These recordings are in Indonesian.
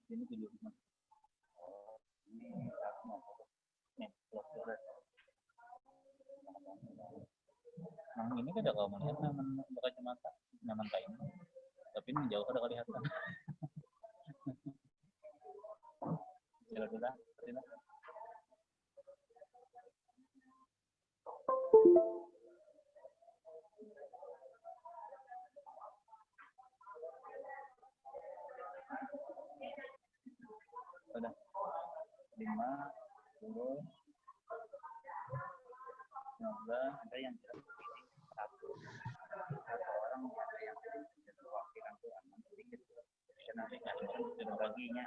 Ini video ini aku mau foto nih nah ini kan kalau melihat nama kacamata nyaman kain tapi ini jauh kada kelihatan jelas udah 5, 10, 15 ada yang satu orang ada yang perwakilan tuh aman sedikit karena mereka sudah baginya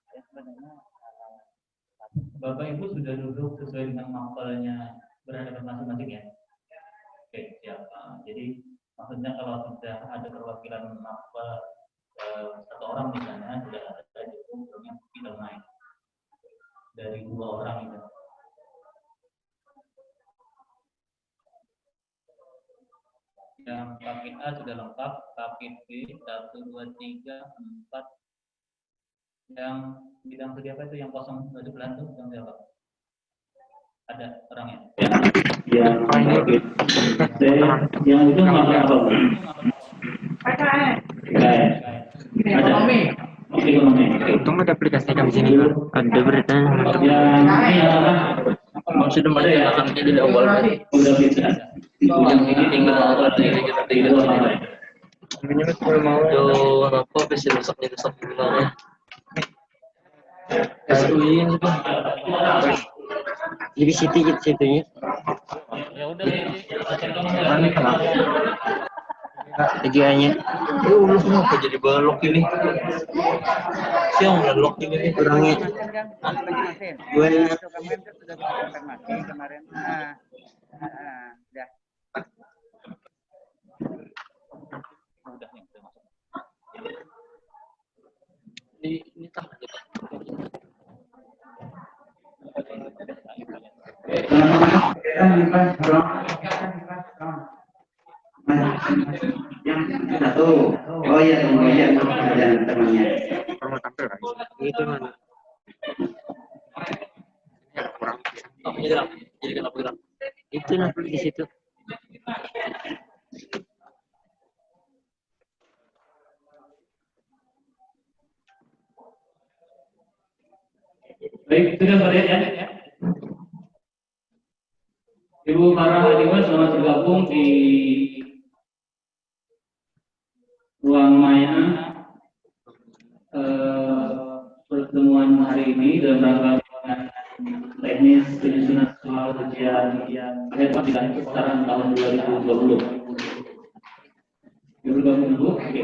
ya sebenarnya Bapak Ibu sudah duduk sesuai dengan mapelnya berhadapan masing-masing ya. Oke siap. Jadi maksudnya kalau sudah ada perwakilan mapel satu orang misalnya sudah ada cukup yang kita naik dari 2 orang itu. Yang kapit A sudah lengkap, kapit B 1, 2, 3, 4. Yang bidang studi apa itu yang kosong sebelah itu yang siapa? Ada orangnya? Yang itu apa? Ekonomi. Untung ada aplikasi kami sini Pak. Ada berita. Sudah ada yang akan jadi di awal. Udah bisa. Yang ini tinggal ini kalau mau apa bisa rusak dulu ya. Kasuin itu. Jadi situ ya. Ya udah Tujuannya. Lu kenapa jadi balok ini? Siang udah lock ini nih Kurangnya. Gue sudah konfirmasi kemarin. Udah. Udah nih, udah masuk. Ini tak yang satu, oh iya dan temannya. itu mana? Kurang. Oh, jadi kenapa gerak? Itu lah di situ. Baik, sudah melihat ya. Ibu para hadirin selamat bergabung di ruang maya pertemuan hari ini dalam rangka teknis penyusunan soal ujian akhir pendaftaran tahun 2020. Ibu bergabung dulu. Oke.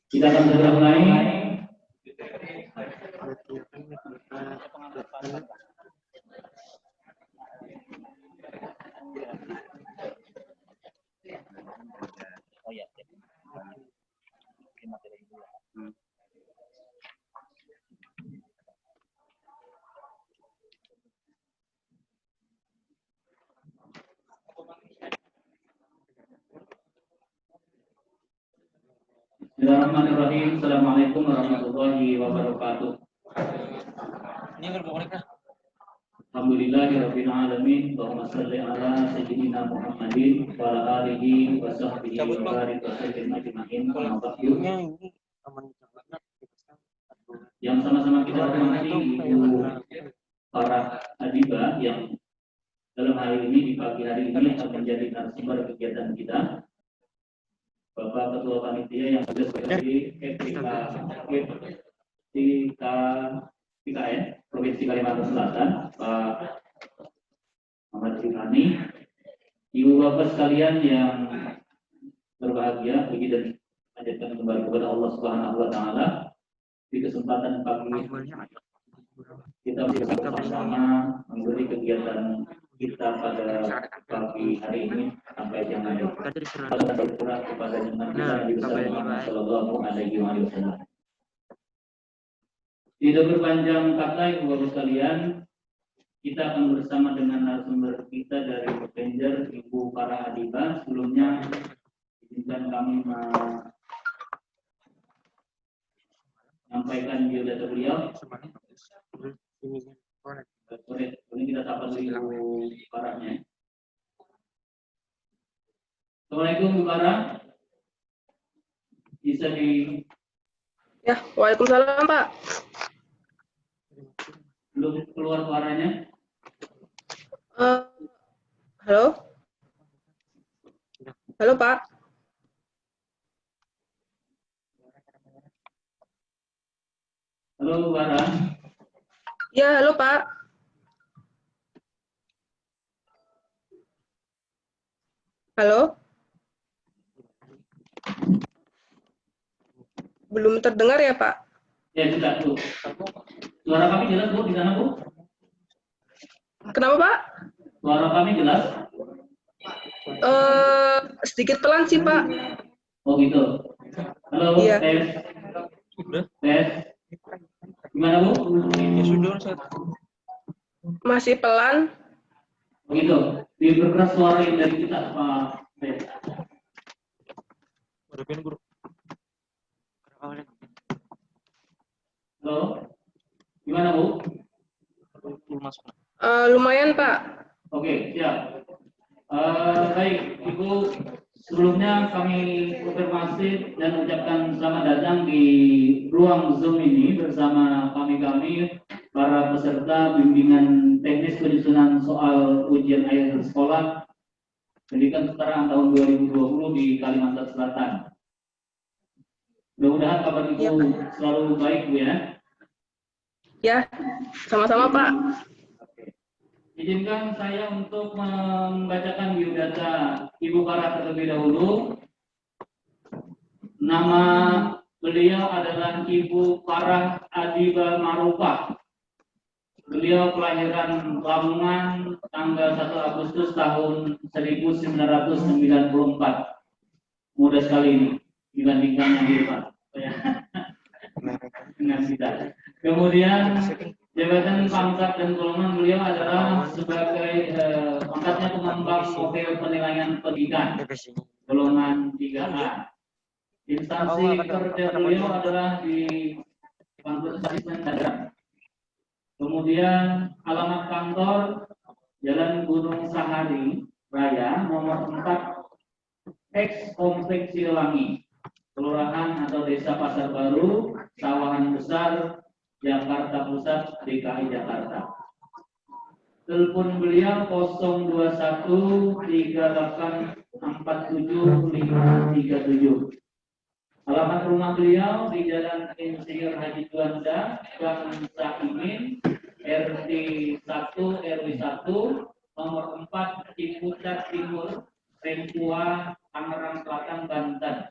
Kita akan segera mulai. Oh ya, ini materi dulu. Bismillahirrahmanirrahim. Assalamualaikum warahmatullahi wabarakatuh. Ini berpokoknya. Alhamdulillahirabbil alamin. Allahumma shalli ala sayyidina Muhammadin wa ala alihi wa sahbihi wa barik wa sallim ajma'in. Yang sama-sama kita hormati Ibu para adibah yang dalam hari ini di pagi hari ini akan menjadi narasumber kegiatan kita. Bapak Ketua Panitia yang sudah sebagai TKN Provinsi Kalimantan Selatan, Pak Muhammad Syukani, Ibu Bapak sekalian yang berbahagia, bagi dan menjadikan kembali kepada Allah Subhanahu Wa Taala di kesempatan pagi kita bersama memberi kegiatan kita pada pagi hari ini sampai jam 6 kepada dengan Nabi Muhammad Sallallahu Alaihi Wasallam. Tidak berpanjang kata Ibu Bapak sekalian, kita akan bersama dengan narasumber kita dari Messenger Ibu para Adibah. Sebelumnya izinkan kami menyampaikan biodata beliau. Ini kita sapa dulu Barahnya. Assalamualaikum Bu Barah. Bisa di... Ya, waalaikumsalam Pak. Belum keluar suaranya. Halo? Halo Pak. Halo Bu Barah. Ya, halo Pak. Halo? Belum terdengar ya Pak? Ya sudah Bu. Suara kami jelas Bu di sana Bu? Kenapa Pak? Suara kami jelas? Sedikit pelan sih Pak. Oh gitu. Halo, Iya. tes. Sudah. Tes. Gimana Bu? Ya sudah, saya. Masih pelan. Begitu. Diperkeras suara yang dari kita Pak. Tes. Berapin guru? Halo. Gimana Bu? Belum masuk. Lumayan Pak. Oke, siap. Baik, Ibu, sebelumnya kami konfirmasi dan ucapkan selamat datang di ruang Zoom ini bersama kami para peserta bimbingan teknis penyusunan soal ujian akhir sekolah pendidikan kesetaraan tahun 2020 di Kalimantan Selatan. Mudah-mudahan kabar Ibu selalu baik Bu ya. Ya, sama-sama Pak. Izinkan saya untuk membacakan biodata Ibu Farah terlebih dahulu. Nama beliau adalah Ibu Farah Adiba Marufah. Beliau kelahiran Lamongan tanggal 1 Agustus tahun 1994. Mudah sekali ini dibandingkan yang di depan. Dengan kita. Kemudian jabatan pangkat dan golongan beliau adalah sebagai pangkatnya pengembang model penilaian pendidikan golongan 3A. Instansi kerja beliau adalah di Kampus Asisten Daerah. Kemudian alamat kantor Jalan Gunung Sahari Raya nomor 4 X Kompleks Sidolangi, Kelurahan atau Desa Pasar Baru, Sawahan Besar, Jakarta Pusat, DKI Jakarta. Telepon beliau 021 38 47 537. Alamat rumah beliau di Jalan Insinyur Haji Juanda, Gang Sakimin, RT 1 RW 1, nomor 4 Ciputat Timur, Rempua, Tangerang Selatan, Banten.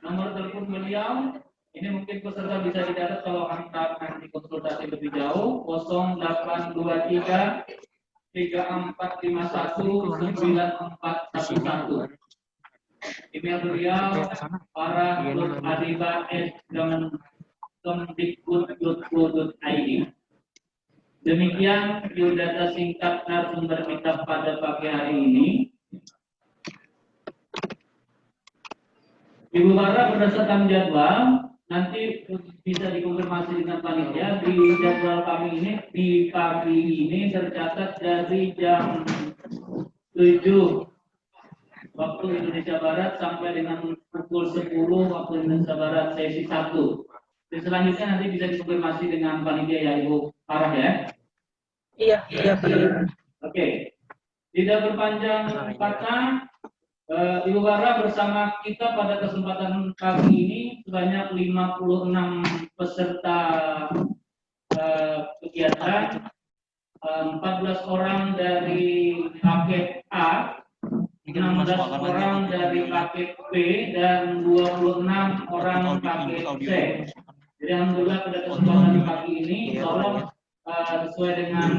Nomor telepon beliau ini mungkin peserta bisa didapat kalau anda nanti konsultasi lebih jauh 0823 3451 9411. Email beliau farah.adiba@kemdikbud.go.id. Demikian biodata singkat narasumber kita pada pagi hari ini. Ibu Farah berdasarkan jadwal nanti bisa dikonfirmasi dengan panitia. Di jadwal kami ini di pagi ini tercatat dari jam 7 waktu Indonesia Barat sampai dengan pukul 10 waktu Indonesia Barat sesi 1. Dan selanjutnya nanti bisa dikonfirmasi dengan panitia ya Ibu Farah ya. Iya, iya Pak. Oke. Tidak berpanjang kata, Ibu Farah bersama kita pada kesempatan kali ini sebanyak 56 peserta kegiatan, 14 orang dari paket A, 16 orang dari paket B, dan 26 orang paket C. Jadi alhamdulillah pada kesempatan pagi ini, tolong sesuai dengan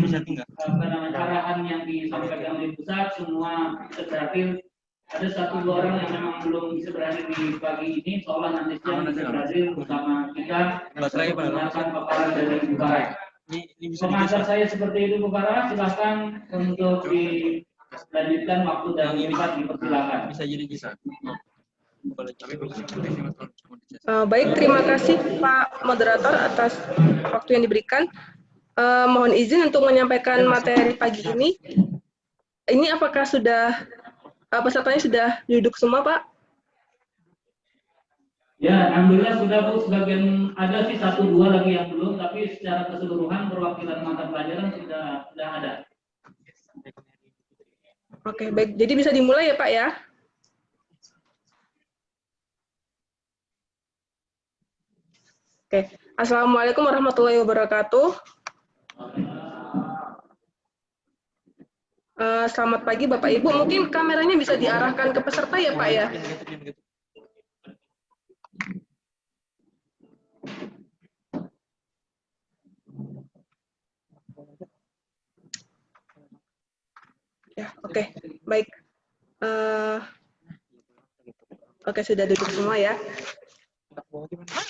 arahan yang disampaikan oleh pusat, semua terhadir. Ada 1-2 orang yang memang belum bisa berhadir di pagi ini, seolah nanti siang bisa berhadir bersama kita mendengarkan paparan dari Ibu Farah. Pengajar saya seperti itu Bu Farah, silahkan untuk lanjutkan waktu dan tempat dipersilakan. Bisa jadi bisa. Baik, terima kasih Pak Moderator atas waktu yang diberikan. Mohon izin untuk menyampaikan materi pagi ini. Ini apakah sudah pesertanya sudah duduk semua, Pak? Ya, alhamdulillah sudah Bu, sebagian ada sih 1-2 lagi yang belum, tapi secara keseluruhan perwakilan mata pelajaran sudah ada. Oke, baik. Jadi bisa dimulai ya, Pak ya? Oke. Assalamualaikum warahmatullahi wabarakatuh. Selamat pagi Bapak Ibu. Mungkin kameranya bisa diarahkan ke peserta ya, Pak ya? Ya, oke. Baik. Oke, sudah duduk semua ya.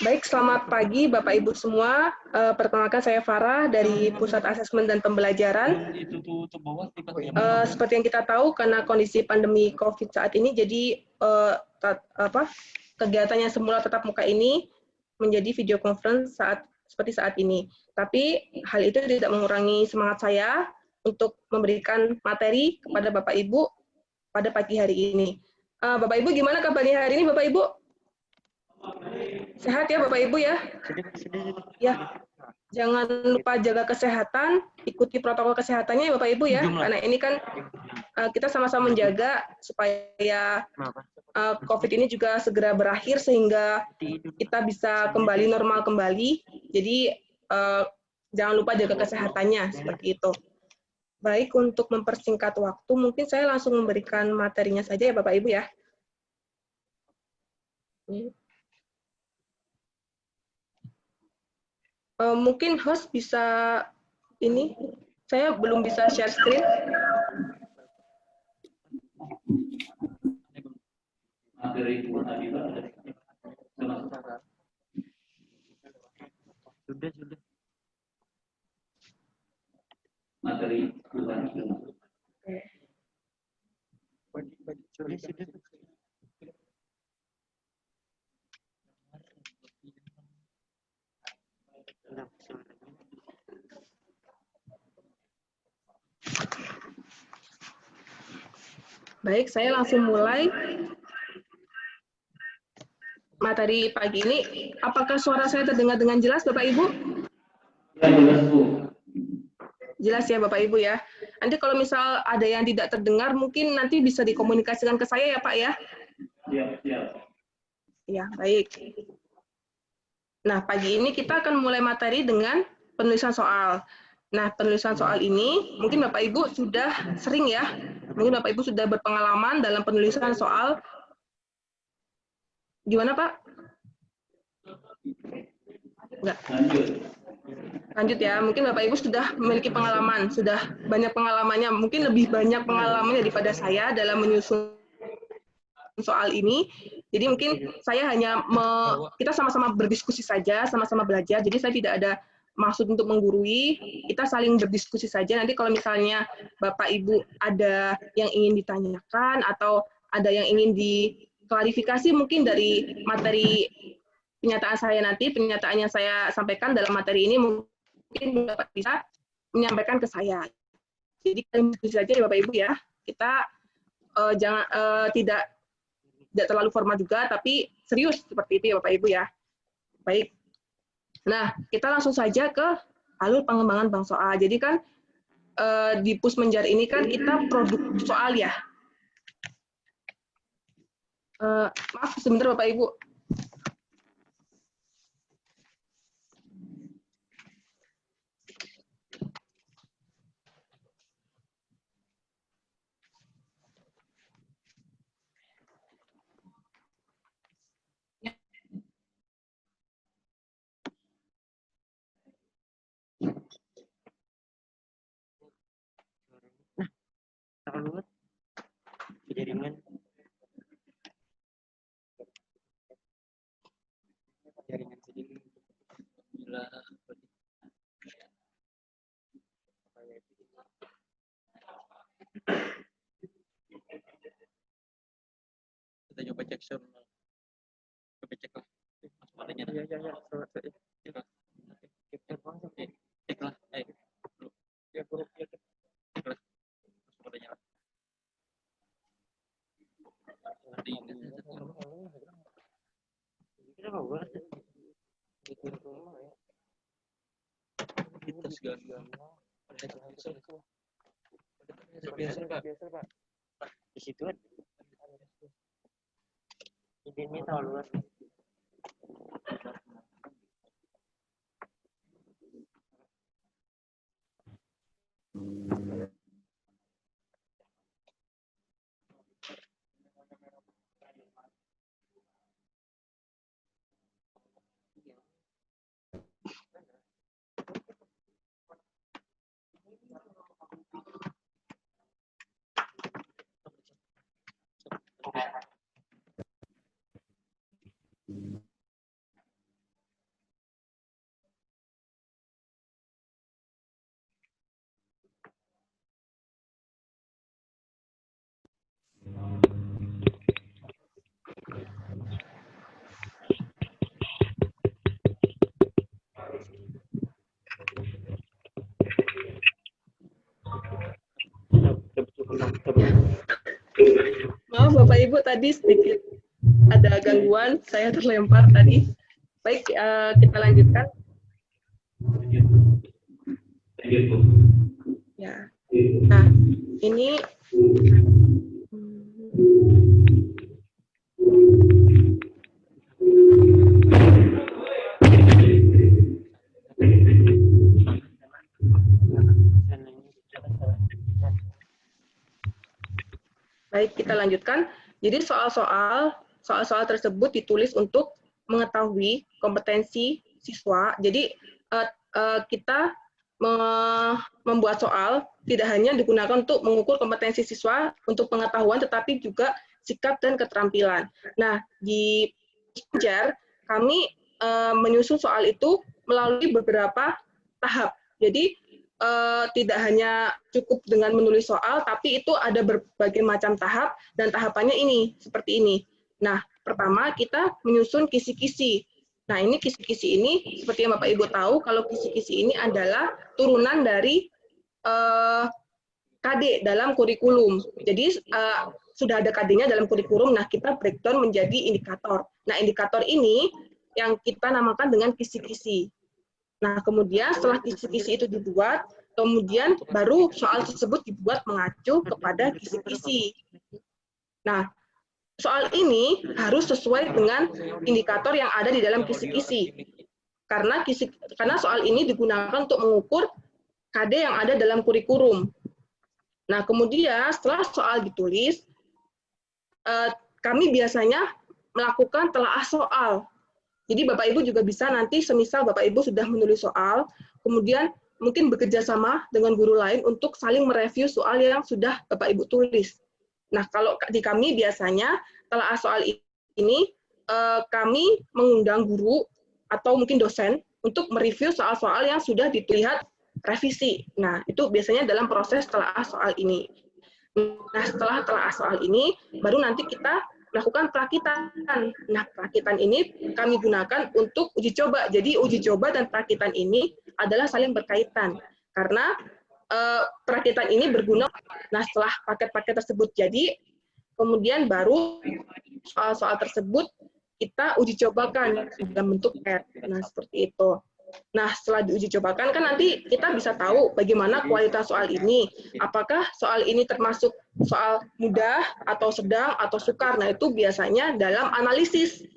Baik, selamat pagi Bapak Ibu semua. Perkenalkan saya Farah dari Pusat Asesmen dan Pembelajaran. Seperti yang kita tahu, karena kondisi pandemi COVID saat ini, jadi kegiatan yang semula tatap muka ini menjadi video conference seperti saat ini. Tapi hal itu tidak mengurangi semangat saya untuk memberikan materi kepada Bapak Ibu pada pagi hari ini. Bapak Ibu, gimana kabarnya hari ini Bapak Ibu? Sehat ya Bapak Ibu ya? Ya, jangan lupa jaga kesehatan, ikuti protokol kesehatannya ya Bapak Ibu ya, karena ini kan kita sama-sama menjaga supaya COVID ini juga segera berakhir sehingga kita bisa kembali normal kembali. Jadi jangan lupa jaga kesehatannya, seperti itu. Baik, untuk mempersingkat waktu, mungkin saya langsung memberikan materinya saja ya Bapak Ibu ya. Mungkin host bisa ini, saya belum bisa share screen. Materi Bu tadi Pak. Sudah. Materi Bu tadi. Sudah. Baik, saya langsung mulai materi pagi ini. Apakah suara saya terdengar dengan jelas, Bapak Ibu? Ya, jelas Bu. Jelas ya, Bapak Ibu ya. Nanti kalau misal ada yang tidak terdengar, mungkin nanti bisa dikomunikasikan ke saya ya, Pak ya. Siap. Ya, baik. Nah, pagi ini kita akan mulai materi dengan penulisan soal. Nah, penulisan soal ini mungkin Bapak Ibu sudah sering ya. Mungkin Bapak Ibu sudah berpengalaman dalam penulisan soal. Gimana, Pak? Enggak. Lanjut ya. Mungkin Bapak Ibu sudah memiliki pengalaman, sudah banyak pengalamannya, mungkin lebih banyak pengalamannya daripada saya dalam menyusun soal ini. Jadi mungkin saya hanya kita sama-sama berdiskusi saja, sama-sama belajar. Jadi saya tidak ada maksud untuk menggurui, kita saling berdiskusi saja. Nanti kalau misalnya Bapak Ibu ada yang ingin ditanyakan atau ada yang ingin diklarifikasi mungkin dari materi penyataan saya nanti, pernyataan yang saya sampaikan dalam materi ini mungkin Bapak bisa menyampaikan ke saya. Jadi diskusi saja ya Bapak Ibu ya. Kita jangan tidak terlalu formal juga, tapi serius seperti itu ya Bapak Ibu ya. Baik. Nah, kita langsung saja ke alur pengembangan bank soal. Jadi kan di Pusmenjar ini kan kita produk soal ya. Maaf sebentar Bapak Ibu. Kejaringan. Eksternal. Coba cek lah. Masuk adanya. Iya. Cek lah. Cek lah. Ya, buruk ya. Cek lah. Masuk adanya lah. Ada yang kita segala. Biasa Pak. Di situ kan. Ini terlalu luas. Maaf Bapak Ibu tadi sedikit ada gangguan, saya terlempar tadi. Baik, kita lanjutkan. Ya. Nah, ini baik, kita lanjutkan. Jadi soal-soal tersebut ditulis untuk mengetahui kompetensi siswa. Jadi kita membuat soal tidak hanya digunakan untuk mengukur kompetensi siswa untuk pengetahuan, tetapi juga sikap dan keterampilan. Nah, di Ujian kami menyusun soal itu melalui beberapa tahap. Jadi tidak hanya cukup dengan menulis soal, tapi itu ada berbagai macam tahap, dan tahapannya ini, seperti ini. Nah, pertama kita menyusun kisi-kisi. Nah, ini kisi-kisi ini, seperti yang Bapak Ibu tahu, kalau kisi-kisi ini adalah turunan dari KD dalam kurikulum. Jadi, sudah ada KD-nya dalam kurikulum, nah kita breakdown menjadi indikator. Nah, indikator ini yang kita namakan dengan kisi-kisi. Nah, kemudian setelah kisi-kisi itu dibuat, kemudian baru soal tersebut dibuat mengacu kepada kisi-kisi. Nah, soal ini harus sesuai dengan indikator yang ada di dalam kisi-kisi. Karena soal ini digunakan untuk mengukur KD yang ada dalam kurikulum. Nah, kemudian setelah soal ditulis, kami biasanya melakukan telaah soal. Jadi Bapak Ibu juga bisa nanti semisal Bapak Ibu sudah menulis soal, kemudian mungkin bekerja sama dengan guru lain untuk saling mereview soal yang sudah Bapak Ibu tulis. Nah, kalau di kami biasanya telaah soal ini kami mengundang guru atau mungkin dosen untuk mereview soal-soal yang sudah dilihat revisi. Nah, itu biasanya dalam proses telaah soal ini. Nah, setelah telaah soal ini, baru nanti kita melakukan perakitan. Nah, perakitan ini kami gunakan untuk uji coba. Jadi, uji coba dan perakitan ini adalah saling berkaitan. Karena perakitan ini berguna, nah setelah paket-paket tersebut jadi, kemudian baru soal-soal tersebut kita uji cobakan dalam bentuk PET. Nah, seperti itu. Nah, setelah diuji cobakan kan nanti kita bisa tahu bagaimana kualitas soal ini. Apakah soal ini termasuk soal mudah atau sedang atau sukar. Nah, itu biasanya dalam analisis.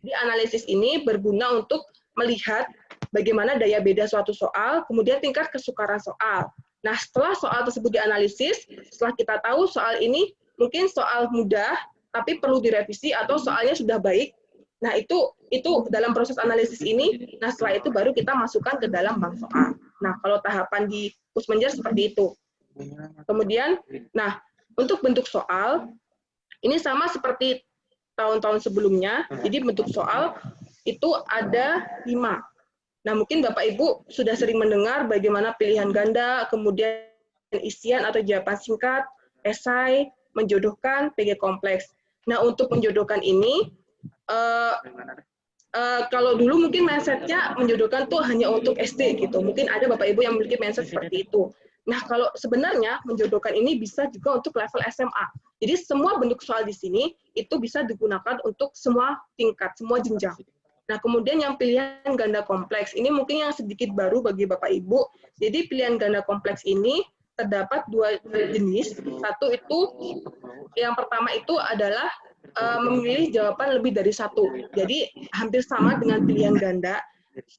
Jadi analisis ini berguna untuk melihat bagaimana daya beda suatu soal, kemudian tingkat kesukaran soal. Nah, setelah soal tersebut dianalisis, setelah kita tahu soal ini mungkin soal mudah tapi perlu direvisi atau soalnya sudah baik. Nah, itu dalam proses analisis ini, nah setelah itu baru kita masukkan ke dalam bank soal. Nah, kalau tahapan di Pusmenjer seperti itu. Kemudian, nah, untuk bentuk soal, ini sama seperti tahun-tahun sebelumnya, jadi bentuk soal itu ada 5. Nah, mungkin Bapak Ibu sudah sering mendengar bagaimana pilihan ganda, kemudian isian atau jawaban singkat, esai, menjodohkan, PG kompleks. Nah, untuk menjodohkan ini, kalau dulu mungkin mindset-nya menjodohkan tuh hanya untuk SD gitu. Mungkin ada Bapak Ibu yang memiliki mindset seperti itu. Nah, kalau sebenarnya menjodohkan ini bisa juga untuk level SMA. Jadi semua bentuk soal di sini itu bisa digunakan untuk semua tingkat, semua jenjang. Nah, kemudian yang pilihan ganda kompleks, ini mungkin yang sedikit baru bagi Bapak Ibu. Jadi pilihan ganda kompleks ini terdapat dua jenis. Satu itu, yang pertama itu adalah memilih jawaban lebih dari satu. Jadi hampir sama dengan pilihan ganda,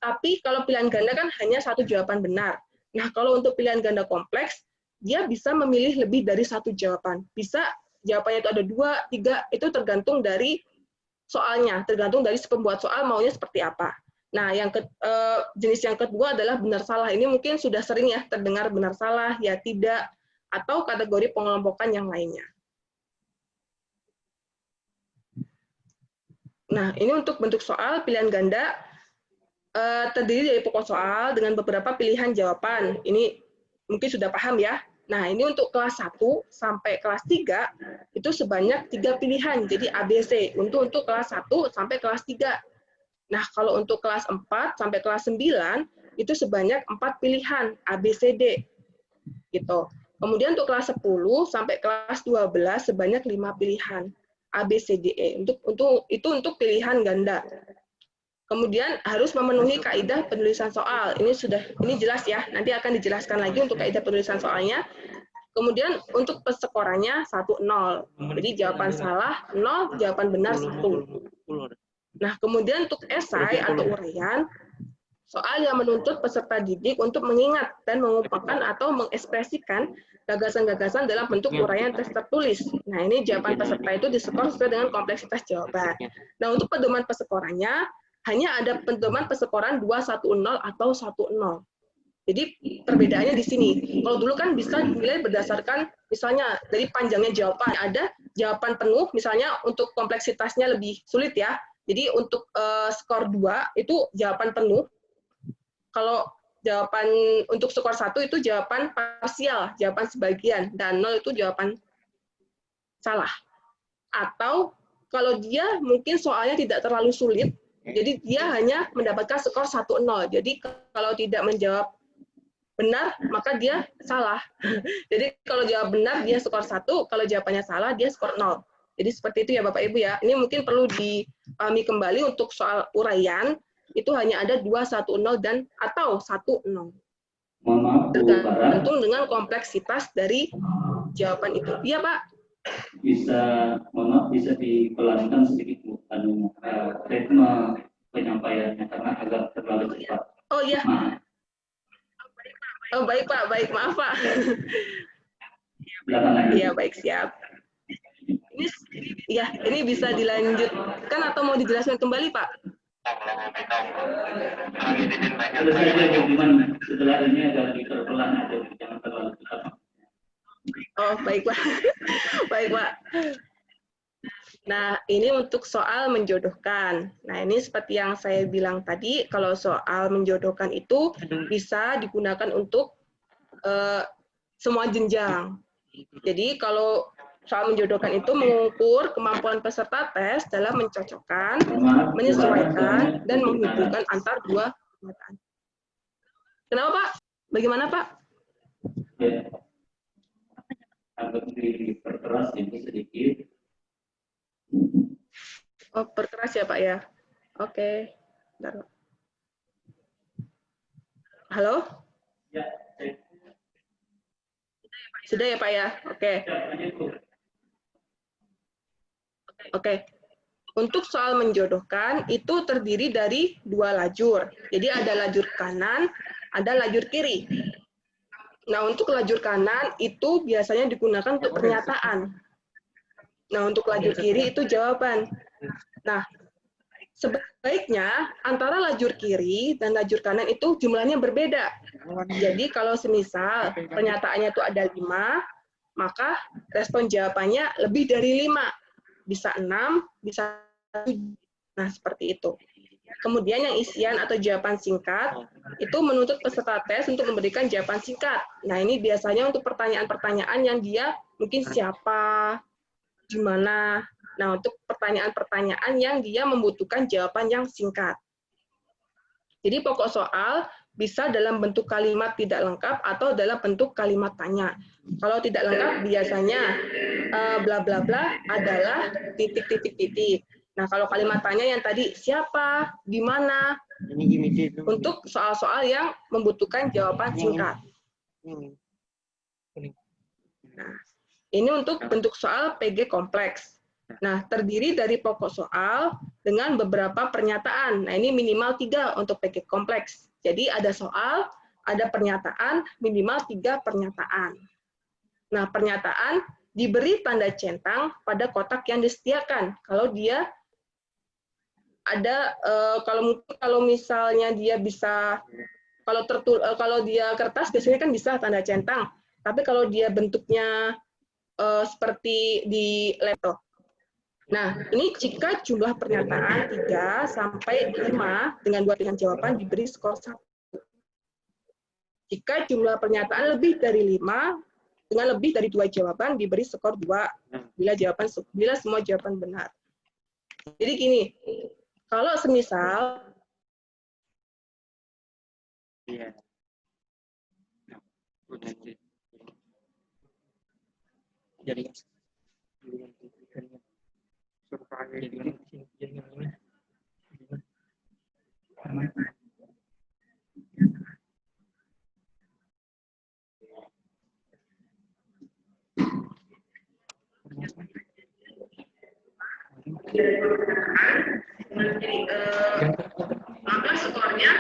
tapi kalau pilihan ganda kan hanya satu jawaban benar. Nah, kalau untuk pilihan ganda kompleks, dia bisa memilih lebih dari satu jawaban. Bisa jawabannya itu ada 2, 3, itu tergantung dari soalnya, tergantung dari si pembuat soal maunya seperti apa. Nah, jenis yang kedua adalah benar salah. Ini mungkin sudah sering ya terdengar benar salah, ya tidak, atau kategori pengelompokan yang lainnya. Nah, ini untuk bentuk soal pilihan ganda terdiri dari pokok soal dengan beberapa pilihan jawaban. Ini mungkin sudah paham ya. Nah, ini untuk kelas 1 sampai kelas 3 itu sebanyak 3 pilihan, jadi ABC untuk kelas 1 sampai kelas 3. Nah, kalau untuk kelas 4 sampai kelas 9 itu sebanyak 4 pilihan ABCD. Gitu. Kemudian untuk kelas 10 sampai kelas 12 sebanyak 5 pilihan ABCDE. Untuk pilihan ganda. Kemudian harus memenuhi kaidah penulisan soal. Ini jelas ya. Nanti akan dijelaskan lagi untuk kaidah penulisan soalnya. Kemudian untuk peskorannya 1-0. Jadi jawaban salah 0, jawaban benar 1. Nah, kemudian untuk esai atau uraian, soal yang menuntut peserta didik untuk mengingat dan mengumpulkan atau mengekspresikan gagasan-gagasan dalam bentuk uraian teks tertulis. Nah, ini jawaban peserta itu diskor sesuai dengan kompleksitas jawaban. Nah, untuk pedoman peskorannya, hanya ada pedoman peskoran 2-1-0 atau 1-0. Jadi perbedaannya di sini. Kalau dulu kan bisa dinilai berdasarkan misalnya dari panjangnya jawaban. Ada jawaban penuh, misalnya untuk kompleksitasnya lebih sulit ya. Jadi untuk skor 2 itu jawaban penuh. Kalau jawaban untuk skor 1 itu jawaban parsial, jawaban sebagian. Dan 0 itu jawaban salah. Atau kalau dia mungkin soalnya tidak terlalu sulit, jadi dia hanya mendapatkan skor 1-0. Jadi kalau tidak menjawab benar, maka dia salah. Jadi kalau jawab benar, dia skor 1. Kalau jawabannya salah, dia skor 0. Jadi seperti itu ya Bapak Ibu ya. Ini mungkin perlu dipahami kembali untuk soal uraian, itu hanya ada 2-1-0 dan atau 1-0. Tergantung dengan kompleksitas dari jawaban itu. Iya Pak? Bisa dipelankan sedikit ritme penyampaiannya karena agak terlalu cepat. Oh iya. Oh baik Pak, baik, maaf Pak. Iya baik, siap. Ini bisa dilanjutkan atau mau dijelaskan kembali Pak? Setelah ini agak diperpelan aja, jangan terlalu cepat. Oh, baik, Pak. Baik, Pak. Nah, ini untuk soal menjodohkan. Nah, ini seperti yang saya bilang tadi, kalau soal menjodohkan itu bisa digunakan untuk semua jenjang. Jadi, kalau soal menjodohkan itu mengukur kemampuan peserta tes dalam mencocokkan, menyesuaikan, dan menghubungkan antar dua kenyataan. Kenapa, Pak? Bagaimana, Pak? Ya. Agak diperkeras ini sedikit. Oh, perkeras ya Pak ya. Oke. Bentar. Halo? Ya. Sudah ya Pak ya. Oke. Oke. Untuk soal menjodohkan itu terdiri dari 2 lajur. Jadi ada lajur kanan, ada lajur kiri. Nah, untuk lajur kanan itu biasanya digunakan untuk pernyataan. Nah, untuk lajur kiri itu jawaban. Nah, sebaiknya antara lajur kiri dan lajur kanan itu jumlahnya berbeda. Jadi, kalau semisal pernyataannya itu ada 5, maka respon jawabannya lebih dari 5. Bisa 6, bisa 7. Nah, seperti itu. Kemudian yang isian atau jawaban singkat itu menuntut peserta tes untuk memberikan jawaban singkat. Nah, ini biasanya untuk pertanyaan-pertanyaan yang dia mungkin siapa, gimana, Nah, untuk pertanyaan-pertanyaan yang dia membutuhkan jawaban yang singkat. Jadi pokok soal bisa dalam bentuk kalimat tidak lengkap atau dalam bentuk kalimat tanya. Kalau tidak lengkap biasanya bla bla bla adalah titik titik titik. Nah, kalau kalimat tanya yang tadi siapa, di mana, untuk soal-soal yang membutuhkan jawaban singkat. Nah, ini untuk bentuk soal PG kompleks. Nah, terdiri dari pokok soal dengan beberapa pernyataan. Nah, ini minimal 3 untuk PG kompleks. Jadi ada soal, ada pernyataan, minimal 3 pernyataan. Nah, pernyataan diberi tanda centang pada kotak yang disediakan. Kalau dia ada, kalau misalnya dia bisa, kalau dia kertas biasanya kan bisa tanda centang. Tapi kalau dia bentuknya seperti di laptop. Nah, ini jika jumlah pernyataan 3 sampai 5 dengan 2 pilihan jawaban diberi skor 1. Jika jumlah pernyataan lebih dari 5 dengan lebih dari 2 jawaban diberi skor 2 bila semua jawaban benar. Jadi gini, kalau semisal jadi maka skornya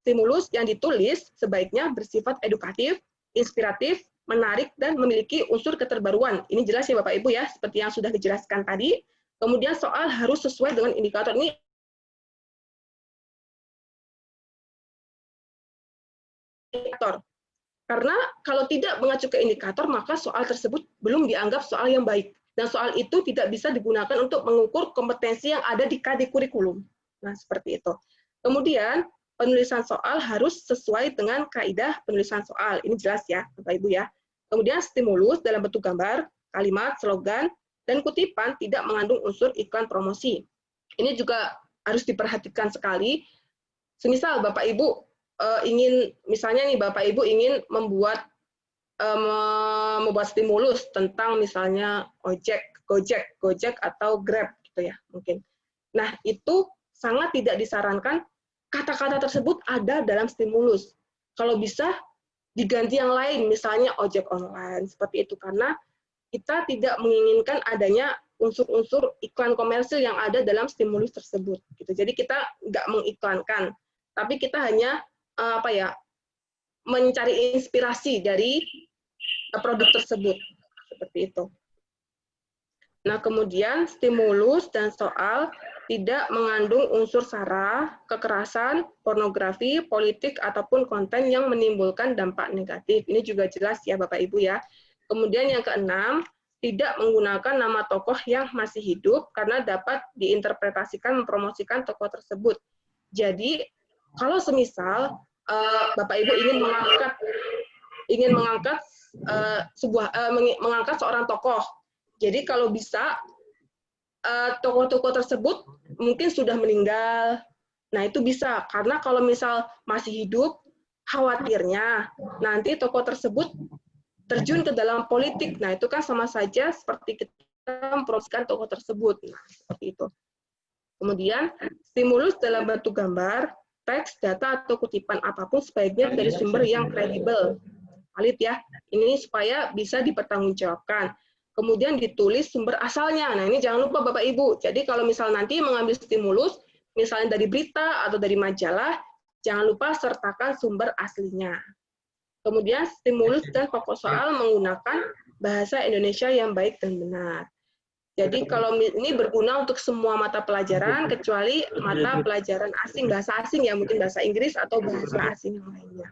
stimulus yang ditulis sebaiknya bersifat edukatif, inspiratif, menarik, dan memiliki unsur keterbaruan. Ini jelas ya Bapak Ibu ya, seperti yang sudah dijelaskan tadi. Kemudian soal harus sesuai dengan indikator. Ini indikator. Karena kalau tidak mengacu ke indikator, maka soal tersebut belum dianggap soal yang baik. Dan soal itu tidak bisa digunakan untuk mengukur kompetensi yang ada di KD kurikulum. Nah, seperti itu. Kemudian, penulisan soal harus sesuai dengan kaidah penulisan soal. Ini jelas ya, Bapak Ibu ya. Kemudian, stimulus dalam bentuk gambar, kalimat, slogan, dan kutipan tidak mengandung unsur iklan promosi. Ini juga harus diperhatikan sekali. Semisal Bapak Ibu ingin, misalnya nih Bapak Ibu ingin membuat stimulus tentang misalnya Gojek atau Grab gitu ya mungkin. Nah, itu sangat tidak disarankan kata-kata tersebut ada dalam stimulus. Kalau bisa diganti yang lain, misalnya ojek online seperti itu, karena kita tidak menginginkan adanya unsur-unsur iklan komersil yang ada dalam stimulus tersebut. Gitu. Jadi kita nggak mengiklankan, tapi kita hanya mencari inspirasi dari produk tersebut seperti itu. Nah, kemudian stimulus dan soal tidak mengandung unsur sara, kekerasan, pornografi, politik ataupun konten yang menimbulkan dampak negatif. Ini juga jelas ya Bapak Ibu ya. Kemudian yang keenam, tidak menggunakan nama tokoh yang masih hidup karena dapat diinterpretasikan mempromosikan tokoh tersebut. Jadi kalau semisal Bapak Ibu ingin mengangkat seorang tokoh. Jadi kalau bisa tokoh-tokoh tersebut mungkin sudah meninggal. Nah, itu bisa karena kalau misal masih hidup, khawatirnya nanti tokoh tersebut terjun ke dalam politik. Nah, itu kan sama saja seperti kita mempromosikan tokoh tersebut. Nah, seperti itu. Kemudian stimulus dalam bentuk gambar, teks, data, atau kutipan apapun sebaiknya dari sumber yang kredibel, valid ya. Ini supaya bisa dipertanggungjawabkan. Kemudian ditulis sumber asalnya. Nah, ini jangan lupa Bapak Ibu. Jadi kalau misal nanti mengambil stimulus, misalnya dari berita atau dari majalah, jangan lupa sertakan sumber aslinya. Kemudian stimulus dan pokok soal menggunakan bahasa Indonesia yang baik dan benar. Jadi kalau ini berguna untuk semua mata pelajaran kecuali mata pelajaran asing, bahasa asing ya, mungkin bahasa Inggris atau bahasa asing yang lainnya.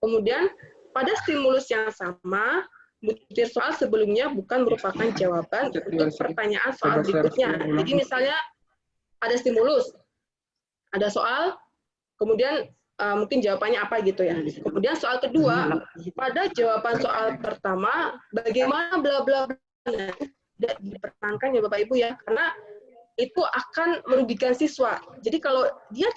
Kemudian pada stimulus yang sama, butir soal sebelumnya bukan merupakan jawaban untuk pertanyaan soal berikutnya. Jadi misalnya ada stimulus, ada soal, kemudian mungkin jawabannya apa gitu ya. Kemudian soal kedua, pada jawaban soal pertama, bagaimana bla bla bla nah, tidak diperkenankan ya Bapak Ibu ya, karena itu akan merugikan siswa. Jadi kalau dia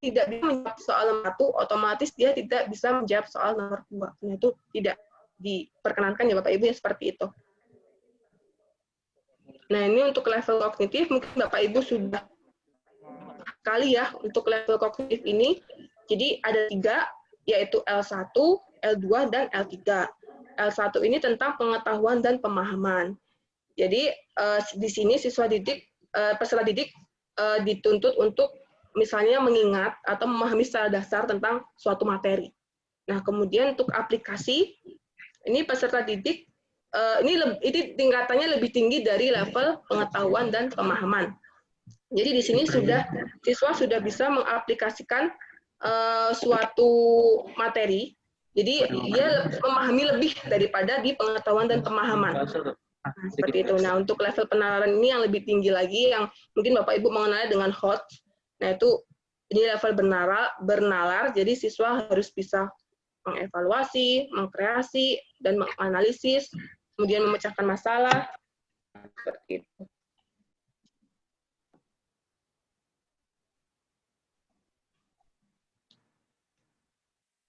tidak bisa menjawab soal nomor 1, otomatis dia tidak bisa menjawab soal nomor 2. Nah, itu tidak diperkenankan ya Bapak Ibu ya, seperti itu. Nah, ini untuk level kognitif, mungkin Bapak Ibu sudah kali ya untuk level kognitif ini. Jadi ada 3, yaitu L1, L2, dan L3. L1 ini tentang pengetahuan dan pemahaman. Jadi di sini peserta didik dituntut untuk misalnya mengingat atau memahami secara dasar tentang suatu materi. Nah, kemudian untuk aplikasi, ini peserta didik ini tingkatannya lebih tinggi dari level pengetahuan dan pemahaman. Jadi di sini siswa sudah bisa mengaplikasikan suatu materi. Jadi dia memahami lebih daripada di pengetahuan dan pemahaman. Nah, seperti itu. Nah, untuk level penalaran ini yang lebih tinggi lagi, yang mungkin Bapak Ibu mengenalnya dengan HOT. Nah, itu ini level bernalar. Jadi siswa harus bisa mengevaluasi, mengkreasi, dan menganalisis, kemudian memecahkan masalah. Seperti itu.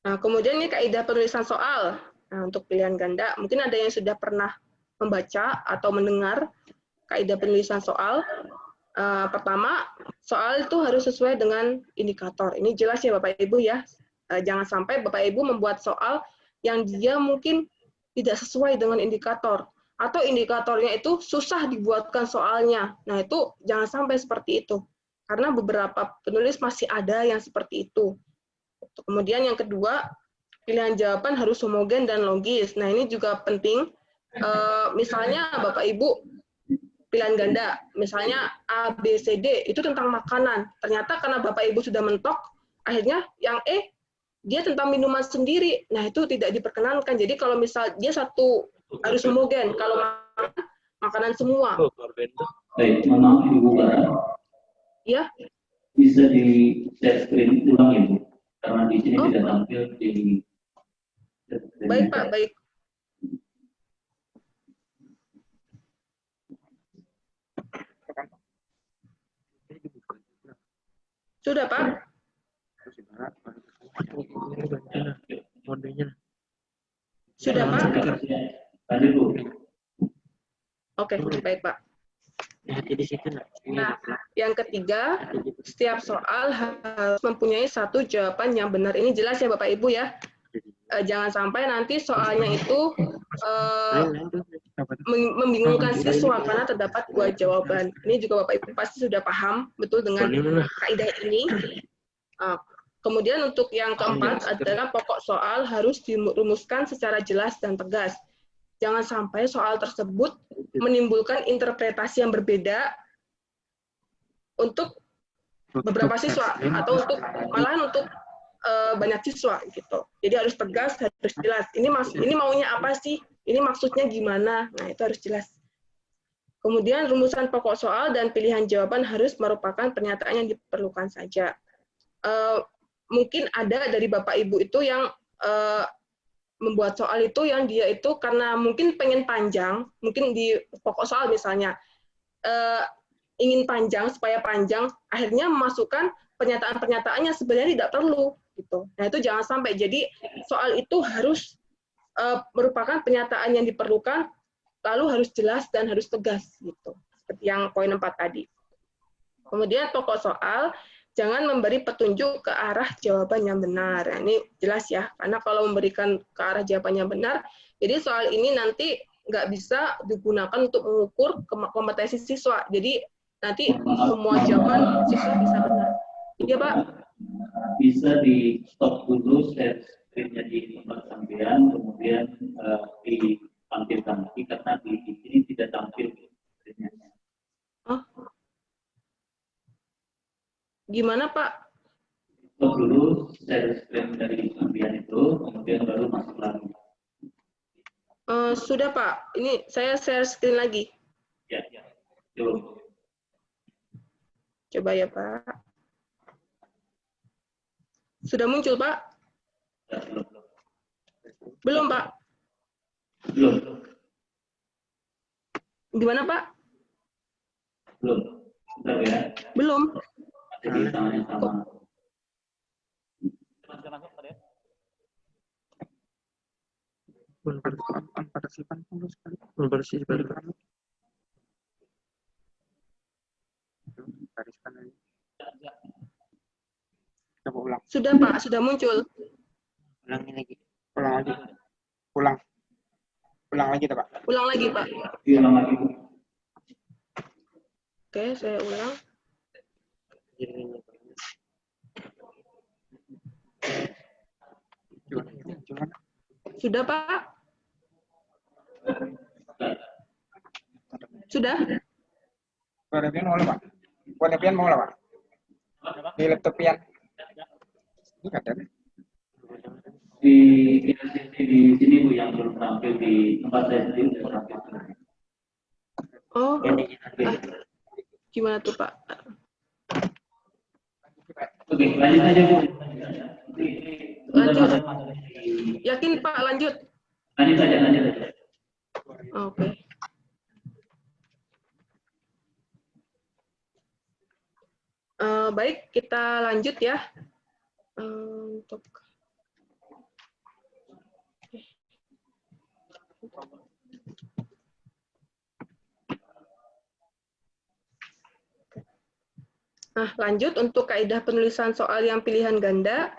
Nah, kemudian ini kaidah penulisan soal. Nah, untuk pilihan ganda, mungkin ada yang sudah pernah membaca atau mendengar kaidah penulisan soal. Pertama, soal itu harus sesuai dengan indikator. Ini jelas ya Bapak Ibu ya. Jangan sampai Bapak Ibu membuat soal yang dia mungkin tidak sesuai dengan indikator. Atau indikatornya itu susah dibuatkan soalnya. Nah, itu jangan sampai seperti itu. Karena beberapa penulis masih ada yang seperti itu. Kemudian yang kedua, pilihan jawaban harus homogen dan logis. Nah, ini juga penting. Misalnya Bapak Ibu pilihan ganda, misalnya A, B, C, D, itu tentang makanan. Ternyata karena Bapak Ibu sudah mentok, akhirnya yang E, dia tentang minuman sendiri. Nah, itu tidak diperkenankan. Jadi kalau misal dia satu harus homogen, kalau makanan semua. Baik, maaf Ibu Bara. Ya. Bisa di share screen ulang ya Bu? Karena di sini tidak tampil di. Baik Pak, baik. Sudah Pak? Sudah Pak? Lanjut Bu. Oke, baik Pak. Nah, yang ketiga, setiap soal harus mempunyai satu jawaban yang benar. Ini jelas ya Bapak Ibu ya. Jangan sampai nanti soalnya itu membingungkan siswa karena terdapat 2 jawaban. Ini juga Bapak Ibu pasti sudah paham betul dengan kaidah ini. Kemudian untuk yang keempat adalah pokok soal harus dirumuskan secara jelas dan tegas. Jangan sampai soal tersebut menimbulkan interpretasi yang berbeda untuk beberapa siswa atau malahan untuk banyak siswa gitu. Jadi harus tegas, harus jelas. Ini maunya apa sih? Ini maksudnya gimana? Nah, itu harus jelas. Kemudian rumusan pokok soal dan pilihan jawaban harus merupakan pernyataan yang diperlukan saja. Mungkin ada dari Bapak Ibu itu yang membuat soal itu yang dia itu karena mungkin pengen panjang, mungkin di pokok soal misalnya ingin panjang supaya panjang, akhirnya memasukkan pernyataan-pernyataannya sebenarnya tidak perlu gitu. Nah, itu jangan sampai. Jadi soal itu harus merupakan pernyataan yang diperlukan, lalu harus jelas dan harus tegas gitu. Seperti yang poin 4 tadi. Kemudian pokok soal jangan memberi petunjuk ke arah jawaban yang benar. Nah, ini jelas ya, karena kalau memberikan ke arah jawaban yang benar, jadi soal ini nanti nggak bisa digunakan untuk mengukur kompetensi siswa. Jadi nanti semua jawaban siswa bisa benar. Iya Pak? Bisa di stop dulu share screen-nya di tempat sampean, kemudian ditampilkan lagi karena di sini tidak tampil screen-nya. Oh. Gimana Pak? Stop dulu share screen dari sampean itu, kemudian baru masuk lagi. Sudah Pak, ini saya share screen lagi. Ya. Coba. Coba ya Pak. Sudah muncul Pak? Belum Pak? Belum. Gimana Pak? Belum. Bentar ya. Belum. Jadi tangan yang sama. Partisipan bersih balik kamu. Garis kanan. Coba ulang. Sudah Pak, sudah muncul. Ulangi lagi. Ulang lagi. Ulang. Ulang lagi, Pak. Ulang lagi Pak. Diulang lagi. Oke, saya ulang. Gimana? Sudah Pak? Sudah? Kuada pian mau lah, Pak. Kuada pian mau lah, Pak. Di laptop pian. Ini ada. Di sini Bu yang belum tampil di tempat saya sendiri belum tampil. Oh, gimana tuh Pak? Oke, lanjut aja Bu. Lanjut. Yakin Pak, lanjut? Lanjut aja. Oke. Baik, kita lanjut ya. Untuk Nah, lanjut untuk kaidah penulisan soal yang pilihan ganda.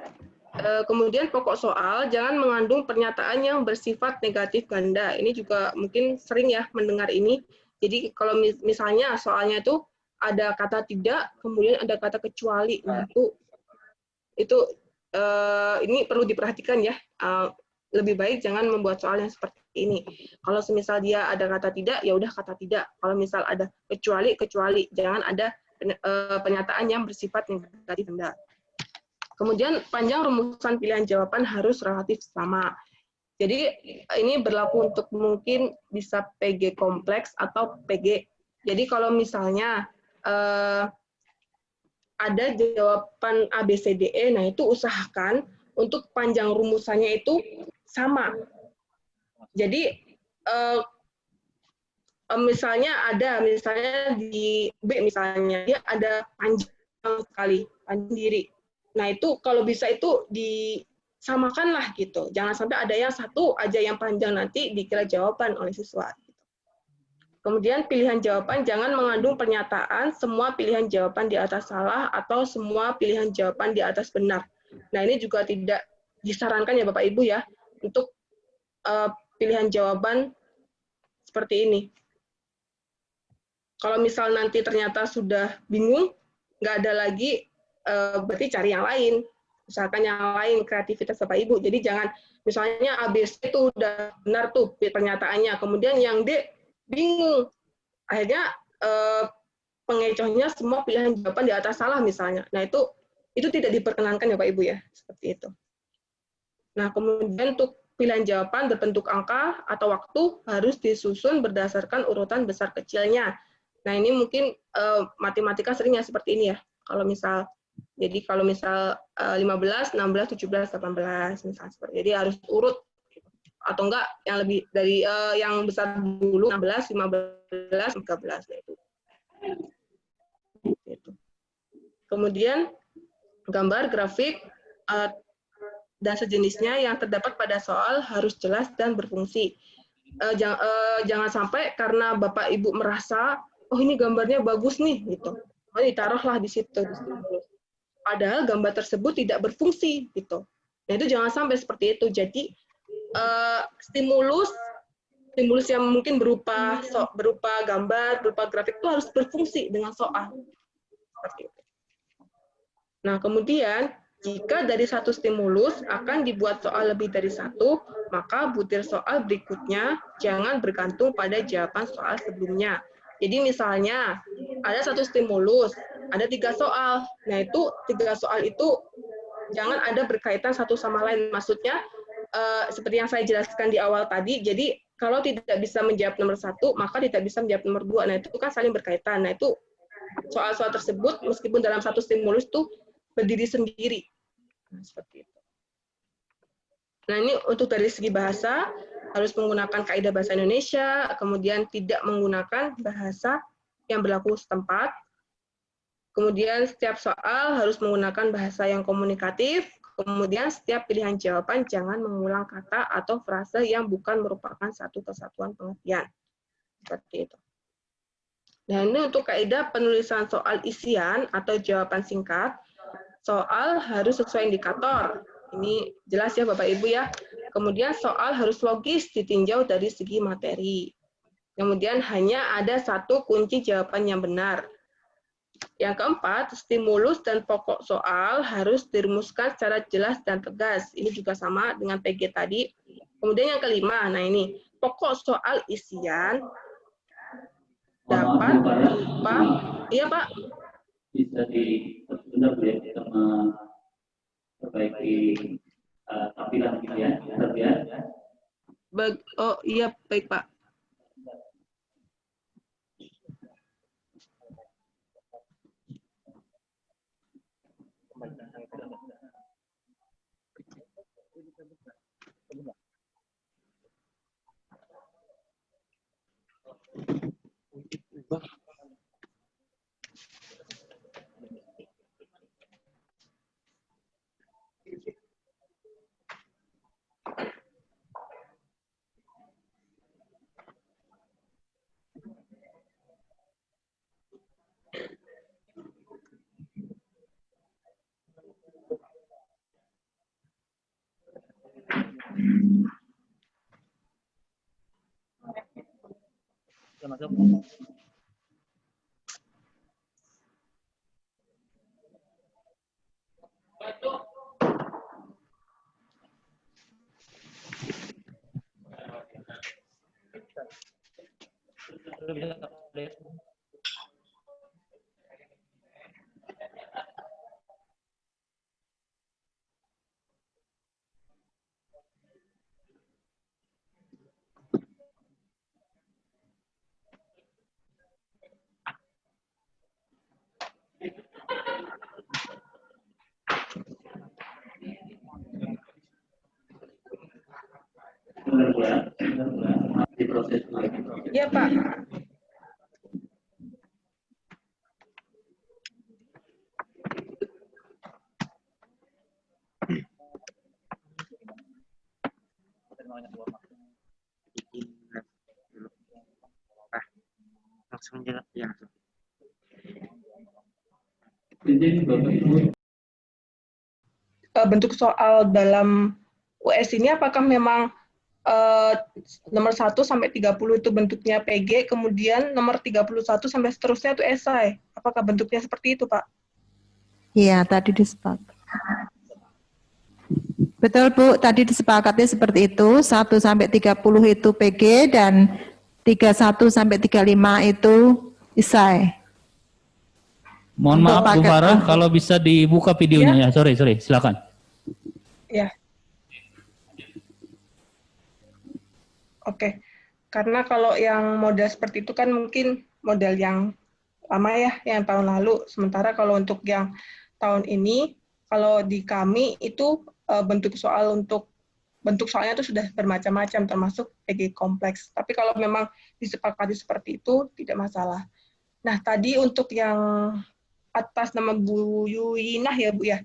Kemudian pokok soal jangan mengandung pernyataan yang bersifat negatif ganda. Ini juga mungkin sering ya mendengar ini. Jadi kalau misalnya soalnya itu ada kata tidak, kemudian ada kata kecuali. Nah, itu ini perlu diperhatikan ya. Lebih baik jangan membuat soal yang seperti ini. Kalau semisal dia ada kata tidak, ya udah kata tidak. Kalau misal ada kecuali. Jangan ada pernyataan yang bersifat negatif ganda. Kemudian panjang rumusan pilihan jawaban harus relatif sama. Jadi ini berlaku untuk mungkin bisa PG kompleks atau PG. Jadi kalau misalnya ada jawaban A, B, C, D, E, nah itu usahakan untuk panjang rumusannya itu sama. Jadi misalnya di B misalnya dia ada panjang sekali, panjang diri. Nah itu kalau bisa itu disamakanlah gitu. Jangan sampai ada yang satu aja yang panjang nanti dikira jawaban oleh siswa. Kemudian pilihan jawaban jangan mengandung pernyataan semua pilihan jawaban di atas salah atau semua pilihan jawaban di atas benar. Nah ini juga tidak disarankan ya Bapak Ibu ya untuk pilihan jawaban seperti ini. Kalau misal nanti ternyata sudah bingung, nggak ada lagi, berarti cari yang lain. Misalkan yang lain, kreativitas Bapak Ibu. Jadi jangan, misalnya ABC itu udah benar tuh pernyataannya, kemudian yang D bingung. Akhirnya pengecohnya semua pilihan jawaban di atas salah misalnya. Nah itu tidak diperkenankan ya Bapak Ibu ya, seperti itu. Nah kemudian untuk pilihan jawaban berbentuk angka atau waktu harus disusun berdasarkan urutan besar kecilnya. Nah ini mungkin matematika seringnya seperti ini ya. Kalau misal 15, 16, 17, 18 misalnya seperti. Jadi harus urut atau enggak yang lebih dari yang besar dulu 16, 15, 13 nah itu. Kemudian gambar, grafik dan sejenisnya yang terdapat pada soal harus jelas dan berfungsi. Jangan sampai karena Bapak Ibu merasa oh ini gambarnya bagus nih gitu. Oh, ditaruhlah di situ. Padahal gambar tersebut tidak berfungsi gitu. Nah, itu jangan sampai seperti itu. Jadi stimulus yang mungkin berupa gambar, berupa grafik itu harus berfungsi dengan soal. Seperti itu. Nah, kemudian jika dari satu stimulus akan dibuat soal lebih dari satu, maka butir soal berikutnya jangan bergantung pada jawaban soal sebelumnya. Jadi misalnya ada satu stimulus, ada 3 soal. Nah itu 3 soal itu jangan ada berkaitan satu sama lain. Maksudnya seperti yang saya jelaskan di awal tadi. Jadi kalau tidak bisa menjawab nomor 1, maka tidak bisa menjawab nomor 2. Nah itu kan saling berkaitan. Nah itu soal-soal tersebut meskipun dalam satu stimulus itu berdiri sendiri. Nah, seperti itu. Nah ini untuk dari segi bahasa harus menggunakan kaidah bahasa Indonesia, kemudian tidak menggunakan bahasa yang berlaku setempat. Kemudian setiap soal harus menggunakan bahasa yang komunikatif. Kemudian setiap pilihan jawaban jangan mengulang kata atau frase yang bukan merupakan satu kesatuan pengertian. Seperti itu. Dan ini untuk kaidah penulisan soal isian atau jawaban singkat, soal harus sesuai indikator. Ini jelas ya Bapak Ibu ya. Kemudian soal harus logis ditinjau dari segi materi. Kemudian hanya ada satu kunci jawaban yang benar. Yang keempat, stimulus dan pokok soal harus dirumuskan secara jelas dan tegas. Ini juga sama dengan PG tadi. Kemudian yang kelima, nah ini, pokok soal isian dapat berupa, iya Pak. Bisa sebentar Bu ya, kita memperbaiki tampilan gitu ya, Oh iya, baik Pak. diproses lagi. Iya Pak. Langsung jalan ya. Izin Bapak Ibu. Bentuk soal dalam US ini apakah memang nomor 1 sampai 30 itu bentuknya PG, kemudian nomor 31 sampai seterusnya itu esai. Apakah bentuknya seperti itu, Pak? Iya, tadi disepakati. Betul, Bu. Tadi disepakati seperti itu. 1 sampai 30 itu PG dan 31 sampai 35 itu esai. Mohon maaf Bu Farah, kalau bisa dibuka videonya ya. Sorry, silakan. Ya. Oke. Karena kalau yang model seperti itu kan mungkin model yang lama ya, yang tahun lalu. Sementara kalau untuk yang tahun ini, kalau di kami itu bentuk soalnya itu sudah bermacam-macam, termasuk PG kompleks. Tapi kalau memang disepakati seperti itu, tidak masalah. Nah, tadi untuk yang atas nama Bu Yuyinah ya, Bu ya.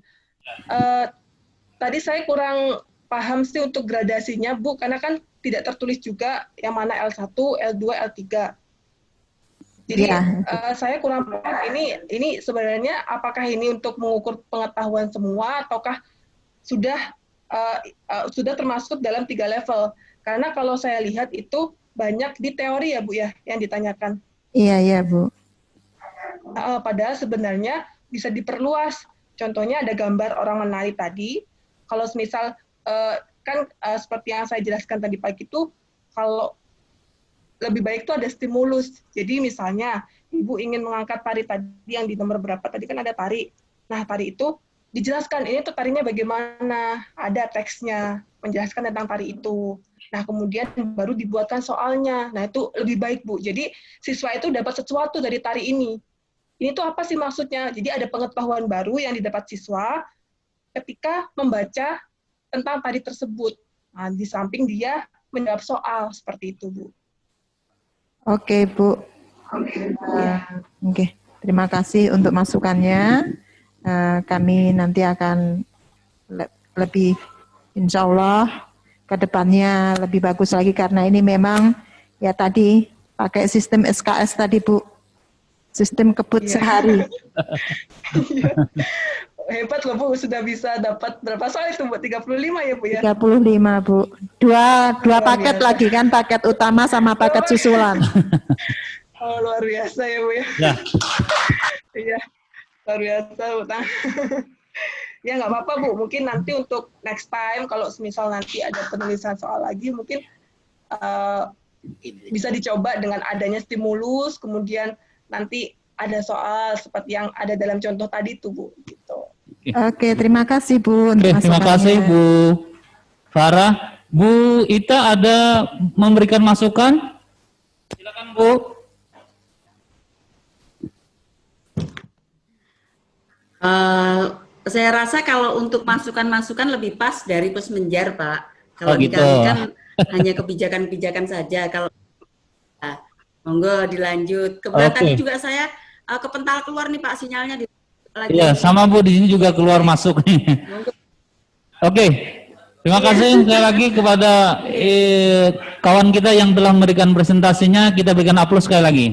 Tadi saya kurang paham sih untuk gradasinya, Bu, karena kan tidak tertulis juga yang mana L1, L2, L3. Jadi saya kurang paham ini sebenarnya apakah ini untuk mengukur pengetahuan semua ataukah sudah termasuk dalam 3 level. Karena kalau saya lihat itu banyak di teori ya Bu ya yang ditanyakan. Iya Bu. Padahal sebenarnya bisa diperluas. Contohnya ada gambar orang menari tadi. Kalau misal kan seperti yang saya jelaskan tadi pagi itu, kalau lebih baik itu ada stimulus. Jadi misalnya Ibu ingin mengangkat tari tadi yang di nomor berapa tadi kan ada tari. Nah tari itu dijelaskan ini tuh tarinya bagaimana, ada teksnya menjelaskan tentang tari itu. Nah kemudian baru dibuatkan soalnya. Nah itu lebih baik Bu. Jadi siswa itu dapat sesuatu dari tari ini. Ini tuh apa sih maksudnya? Jadi ada pengetahuan baru yang didapat siswa ketika membaca tentang tari tersebut. Nah, di samping dia menjawab soal seperti itu, Bu. Oke, Bu. Oke, terima kasih untuk masukannya. Kami nanti akan lebih, insya Allah, ke depannya lebih bagus lagi karena ini memang ya tadi pakai sistem SKS tadi, Bu. Sistem kebut sehari. Hebat loh, Bu, sudah bisa dapat berapa soal itu, Bu? 35 ya, Bu ya? 35, Bu. Dua paket biasa. lagi kan, paket utama sama paket susulan. Oh, luar biasa ya, Bu ya. Ya. Iya, luar biasa, Bu. Ya nggak apa-apa, Bu. Mungkin nanti untuk next time, kalau misal nanti ada penulisan soal lagi, mungkin bisa dicoba dengan adanya stimulus, kemudian nanti ada soal seperti yang ada dalam contoh tadi tuh, Bu. Gitu. Oke, terima kasih, Bu. untuk Oke, terima kasih masukannya. Bu Farah. Bu Ita ada memberikan masukan? Silakan Bu. Saya rasa kalau untuk masukan-masukan lebih pas dari Pusmenjar, Pak. Kalau Oh, gitu. di kami kan hanya kebijakan-kebijakan saja. Kalau monggo dilanjut. Kebetulan Oke. tadi juga saya kepental keluar nih, Pak, sinyalnya di lagi. Iya, sama Bu, di sini juga keluar masuk nih. Oke, terima kasih sekali lagi kepada kawan kita yang telah memberikan presentasinya. Kita berikan aplaus sekali lagi.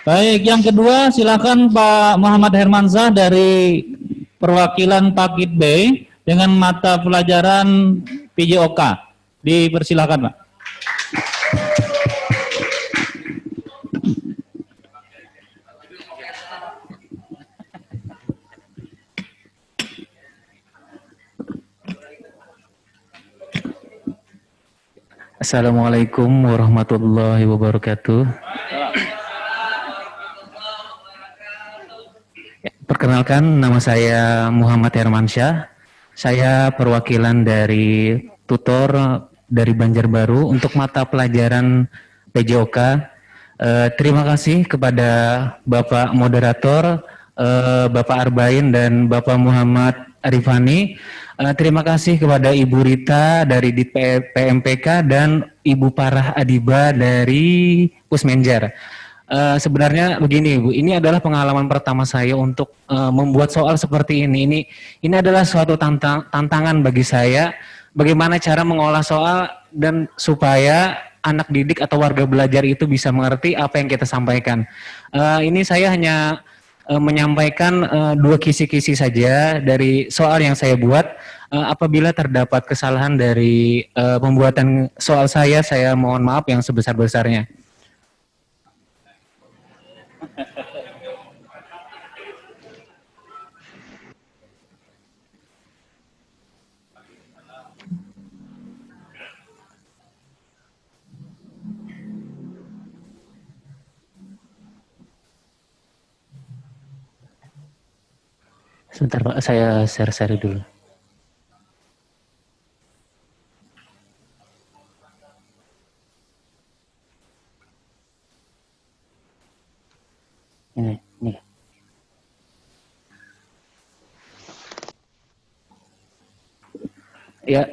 Baik, yang kedua silakan Pak Muhammad Hermansyah dari perwakilan Pakit B dengan mata pelajaran PJOK. Dipersilakan, Pak. Assalamualaikum warahmatullahi wabarakatuh. Perkenalkan, nama saya Muhammad Hermansyah. Saya perwakilan dari tutor dari Banjarbaru untuk mata pelajaran PJOK. Terima kasih kepada Bapak Moderator, Bapak Arbain dan Bapak Muhammad Arifani. Terima kasih kepada Ibu Rita dari Dit PMPK dan Ibu Parah Adiba dari Pusmenjar. Sebenarnya begini, Bu, ini adalah pengalaman pertama saya untuk membuat soal seperti ini. Ini adalah suatu tantangan bagi saya, bagaimana cara mengolah soal dan supaya anak didik atau warga belajar itu bisa mengerti apa yang kita sampaikan. Ini saya hanya menyampaikan dua kisi-kisi saja dari soal yang saya buat. Apabila terdapat kesalahan dari pembuatan soal saya mohon maaf yang sebesar-besarnya. Sebentar Pak, saya share dulu. Ini. Ya,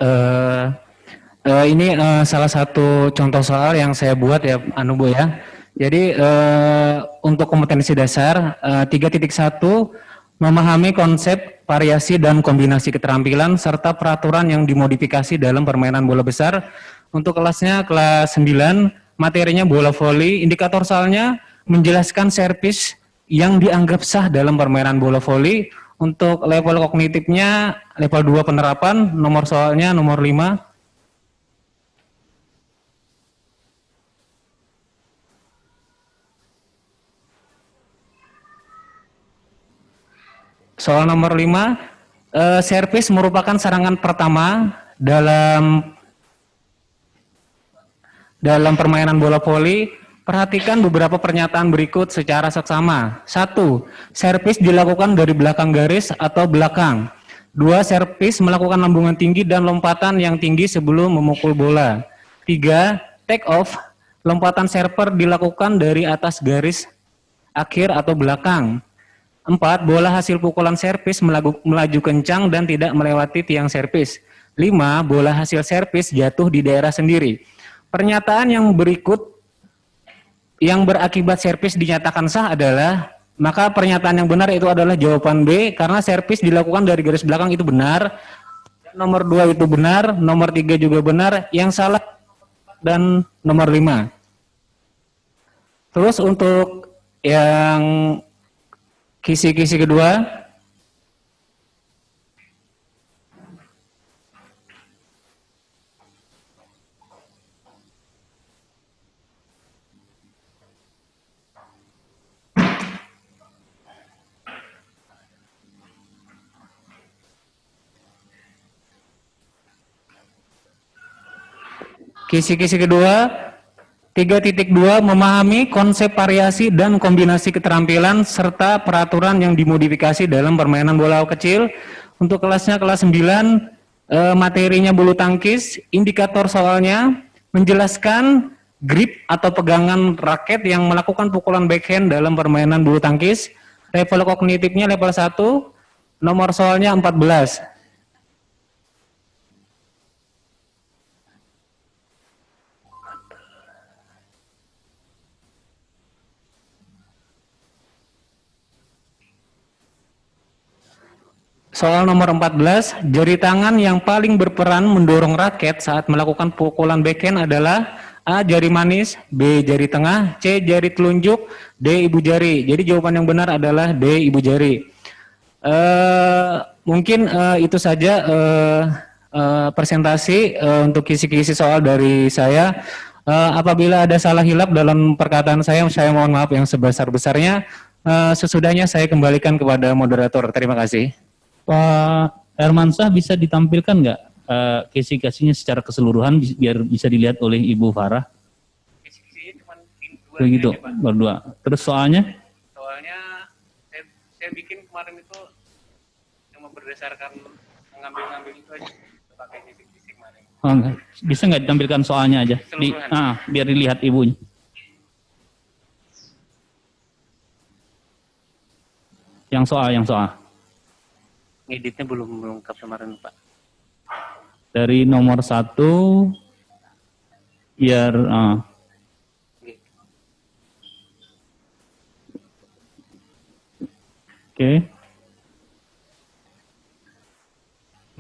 ini salah satu contoh soal yang saya buat ya, Bu ya. Jadi untuk kompetensi dasar 3.1 memahami konsep variasi dan kombinasi keterampilan serta peraturan yang dimodifikasi dalam permainan bola besar. Untuk kelasnya kelas 9, materinya bola voli. Indikator soalnya menjelaskan servis yang dianggap sah dalam permainan bola voli. Untuk level kognitifnya level 2 penerapan, nomor soalnya nomor 5. Soal nomor 5, servis merupakan serangan pertama dalam permainan bola voli. Perhatikan beberapa pernyataan berikut secara seksama. 1. Servis dilakukan dari belakang garis atau belakang. 2. Servis melakukan lambungan tinggi dan lompatan yang tinggi sebelum memukul bola. 3. Take off. Lompatan server dilakukan dari atas garis akhir atau belakang. 4. Bola hasil pukulan servis melaju kencang dan tidak melewati tiang servis. 5. Bola hasil servis jatuh di daerah sendiri. Pernyataan yang berikut yang berakibat servis dinyatakan sah adalah, maka pernyataan yang benar itu adalah jawaban B, karena servis dilakukan dari garis belakang itu benar. Nomor 2 itu benar, nomor 3 juga benar, yang salah dan nomor 5. Terus untuk yang kisi-kisi kedua, kisi-kisi kedua 3.2 memahami konsep variasi dan kombinasi keterampilan serta peraturan yang dimodifikasi dalam permainan bola kecil. Untuk kelasnya kelas 9, materinya bulu tangkis. Indikator soalnya menjelaskan grip atau pegangan raket yang melakukan pukulan backhand dalam permainan bulu tangkis. Level kognitifnya level 1, nomor soalnya 14. Soal nomor 14, jari tangan yang paling berperan mendorong raket saat melakukan pukulan backhand adalah A. Jari manis, B. Jari tengah, C. Jari telunjuk, D. Ibu jari. Jadi jawaban yang benar adalah D. Ibu jari. Mungkin itu saja presentasi untuk kisi-kisi soal dari saya. Apabila ada salah hilap dalam perkataan saya mohon maaf yang sebesar-besarnya. Sesudahnya saya kembalikan kepada moderator. Terima kasih. Pak Hermansyah bisa ditampilkan nggak kisi-kisinya secara keseluruhan biar bisa dilihat oleh Ibu Farah? Kisi-kisinya cuma Begitu, berdua. Terus soalnya? Soalnya saya bikin kemarin itu cuma berdasarkan mengambil itu aja, pakai kisi-kisi kemarin. Oh, enggak. Bisa nggak ditampilkan soalnya aja? Biar dilihat ibunya. Yang soal. Ngeditnya belum lengkap kemarin, Pak. Dari nomor 1 biar Oke.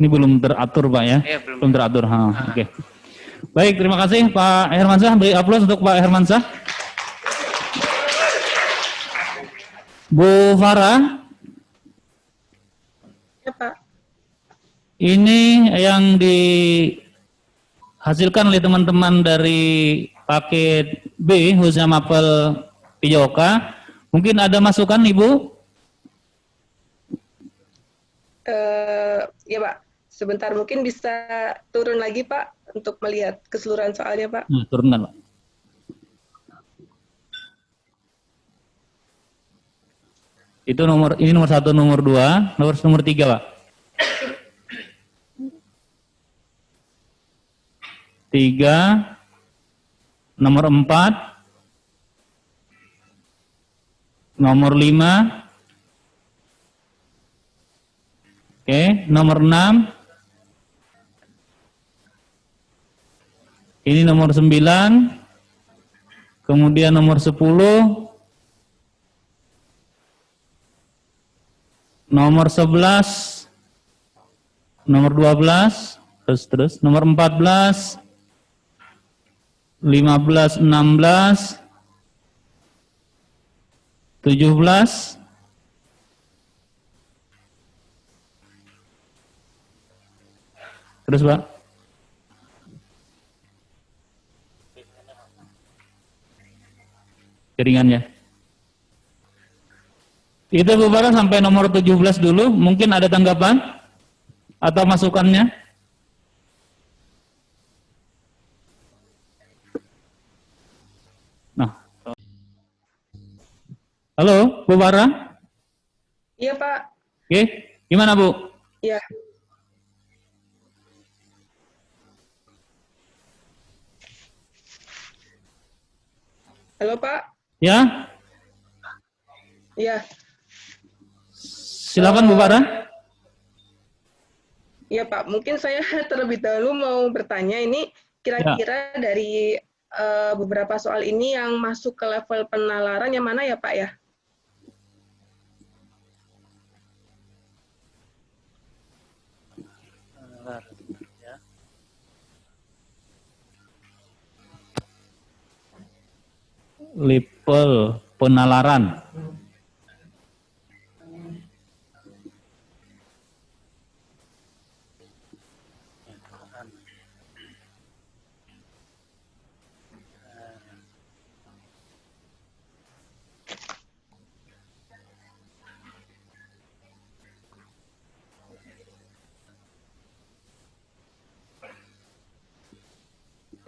Ini belum teratur, Pak ya? Iya, belum teratur. Oke. Baik, terima kasih Pak Hermansyah. Beri aplaus untuk Pak Hermansyah. Bu Farah. Ya, Pak. Ini yang dihasilkan oleh teman-teman dari paket B, khususnya mapel PJOK. Mungkin ada masukan, Ibu? Ya, Pak. Sebentar, mungkin bisa turun lagi, Pak, untuk melihat keseluruhan soalnya, Pak. Turunkan, Pak. Itu ini nomor 1, nomor 2, nomor 3, Pak. 3, nomor 4, nomor 5, oke, nomor 6, ini nomor 9, kemudian nomor 10, nomor 11, nomor 12, terus nomor 14, 15, 16, 17, terus Pak. Jaringannya. Itu Bu Farah sampai nomor 17 dulu, mungkin ada tanggapan atau masukannya? Nah. Halo, Bu Farah? Iya, Pak. Oke, gimana Bu? Iya. Halo, Pak. Ya? Iya. Silakan Bu Farah. Ya Pak, mungkin saya terlebih dahulu mau bertanya ini kira-kira dari beberapa soal ini yang masuk ke level penalaran yang mana ya Pak ya? Level penalaran.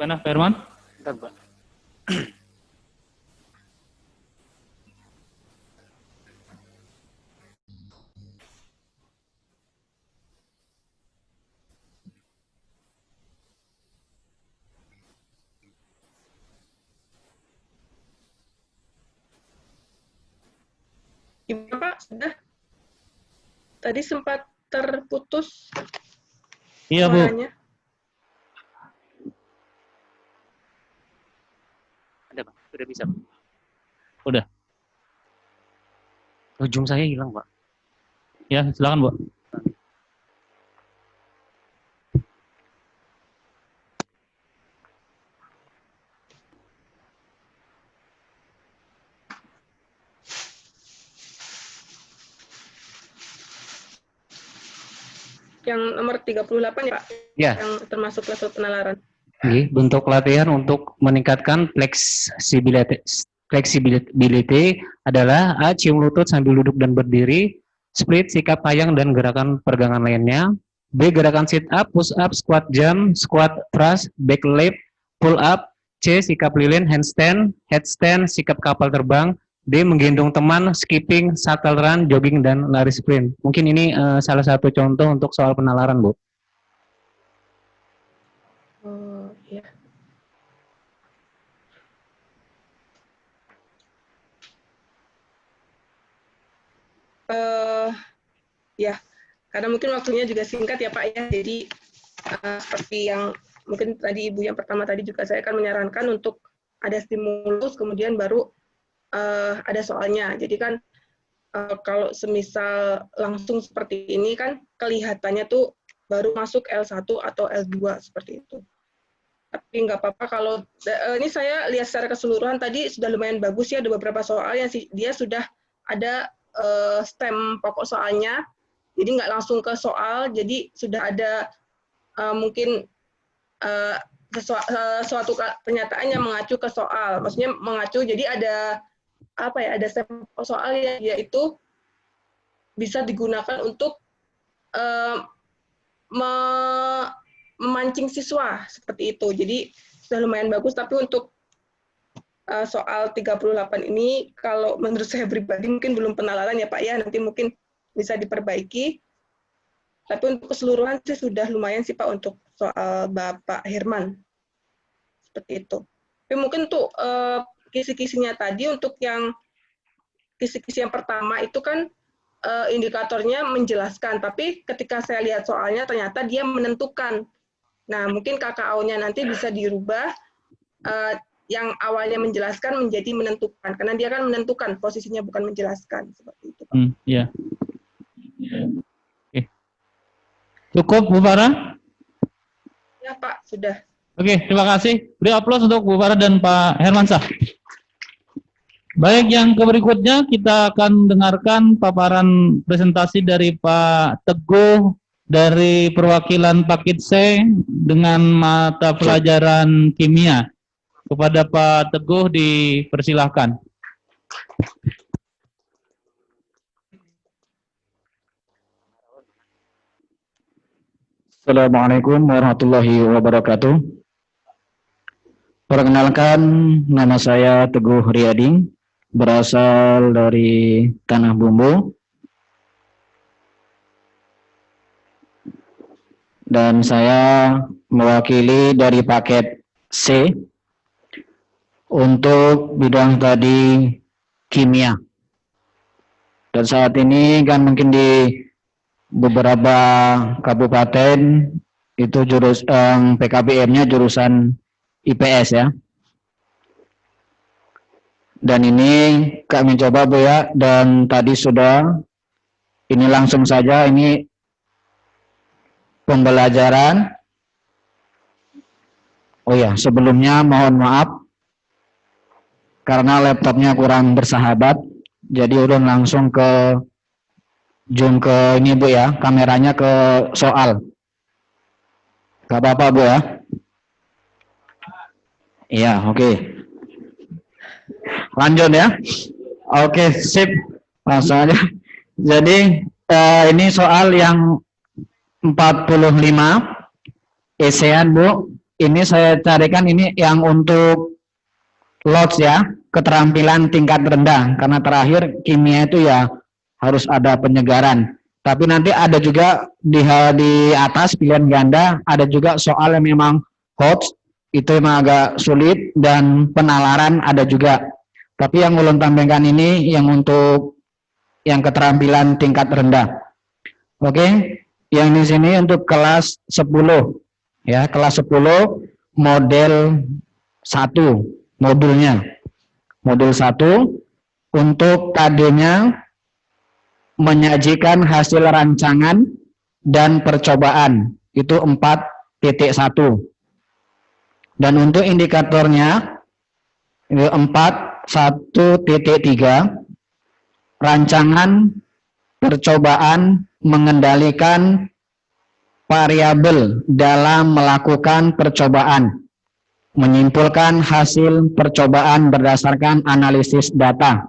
Mana Firman? Bentar, Pak. Gimana Pak? Sudah? Tadi sempat terputus Iya Bu. suaranya. Ada, Pak. Sudah bisa, Pak. Udah. Ujung saya hilang, Pak. Ya, silakan Bu. Yang nomor 38 ya Pak? Ya. Yang termasuk level penalaran. Oke, bentuk latihan untuk meningkatkan flexibility adalah A. Cium lutut sambil duduk dan berdiri, split, sikap payang dan gerakan peregangan lainnya. B. Gerakan sit up, push up, squat jump, squat thrust, back lift, pull up. C. Sikap lilin, handstand, headstand, sikap kapal terbang. D. Menggendong teman, skipping, shuttle run, jogging, dan lari sprint. Mungkin ini salah satu contoh untuk soal penalaran, Bu. Oh, ya. Ya, karena mungkin waktunya juga singkat ya Pak ya. Jadi seperti yang mungkin tadi Ibu yang pertama tadi juga saya akan menyarankan untuk ada stimulus, kemudian baru ada soalnya. Jadi kan kalau semisal langsung seperti ini kan kelihatannya tuh baru masuk L1 atau L2 seperti itu. Tapi nggak apa-apa kalau ini saya lihat secara keseluruhan tadi sudah lumayan bagus ya, ada beberapa soal yang dia sudah ada stem pokok soalnya, jadi nggak langsung ke soal, jadi sudah ada mungkin suatu pernyataan yang mengacu ke soal, maksudnya mengacu, jadi ada apa ya, ada stem pokok soal yang yaitu bisa digunakan untuk memancing siswa seperti itu. Jadi sudah lumayan bagus, tapi untuk soal 38 ini kalau menurut saya pribadi mungkin belum penalaran ya Pak ya, nanti mungkin bisa diperbaiki. Tapi untuk keseluruhan sih sudah lumayan sih Pak untuk soal Bapak Herman. Seperti itu. Tapi mungkin tuh kisi-kisinya tadi untuk yang kisi-kisi yang pertama itu kan indikatornya menjelaskan, tapi ketika saya lihat soalnya ternyata dia menentukan. Nah, mungkin KKO-nya nanti bisa dirubah yang awalnya menjelaskan menjadi menentukan, karena dia kan menentukan, posisinya bukan menjelaskan, seperti itu. Ya. Oke. Cukup Bu Farah? Ya Pak, sudah. Oke, terima kasih. Beri aplaus untuk Bu Farah dan Pak Hermansyah. Baik, yang berikutnya kita akan dengarkan paparan presentasi dari Pak Teguh dari perwakilan Paket C dengan mata pelajaran kimia. Kepada Pak Teguh dipersilahkan. Assalamualaikum warahmatullahi wabarakatuh. Perkenalkan, nama saya Teguh Riyading, berasal dari Tanah Bumbu, dan saya mewakili dari paket C untuk bidang tadi kimia. Dan saat ini kan mungkin di beberapa kabupaten itu PKBM-nya jurusan IPS ya. Dan ini kami coba Bu ya, dan tadi sudah, ini langsung saja, ini pembelajaran. Oh ya, sebelumnya mohon maaf karena laptopnya kurang bersahabat, jadi udah langsung ke zoom ke ini Bu ya, kameranya ke soal. Gak apa-apa Bu ya. Iya, oke. Lanjut ya. Oke, sip. Langsung aja. Jadi ini soal yang 45 esean Bu. Ini saya carikan ini yang untuk LOTS ya, keterampilan tingkat rendah. Karena terakhir kimia itu ya harus ada penyegaran. Tapi nanti ada juga di atas pilihan ganda, ada juga soal yang memang HOTS, itu memang agak sulit, dan penalaran ada juga. Tapi yang ulun tampilkan ini yang untuk yang keterampilan tingkat rendah. Oke, yang di sini untuk kelas 10 ya, kelas 10 model 1 modulnya. Modul 1 untuk KD-nya menyajikan hasil rancangan dan percobaan itu 4.1, dan untuk indikatornya itu 4.1.3 rancangan percobaan mengendalikan variabel dalam melakukan percobaan, menyimpulkan hasil percobaan berdasarkan analisis data.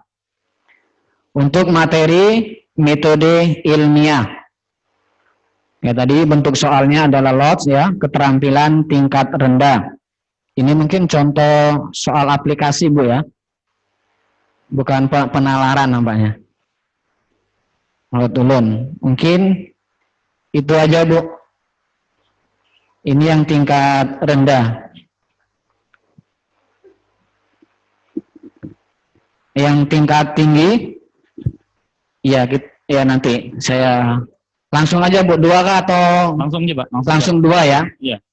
Untuk materi metode ilmiah. Ya, tadi bentuk soalnya adalah LOTS ya, keterampilan tingkat rendah. Ini mungkin contoh soal aplikasi Bu ya. Bukan penalaran nampaknya. Menurut ulun. Mungkin itu aja Bu. Ini yang tingkat rendah. Yang tingkat tinggi ya, ya nanti saya langsung aja Bu, 2 kah atau Langsung aja Pak. langsung 2 ya? Iya.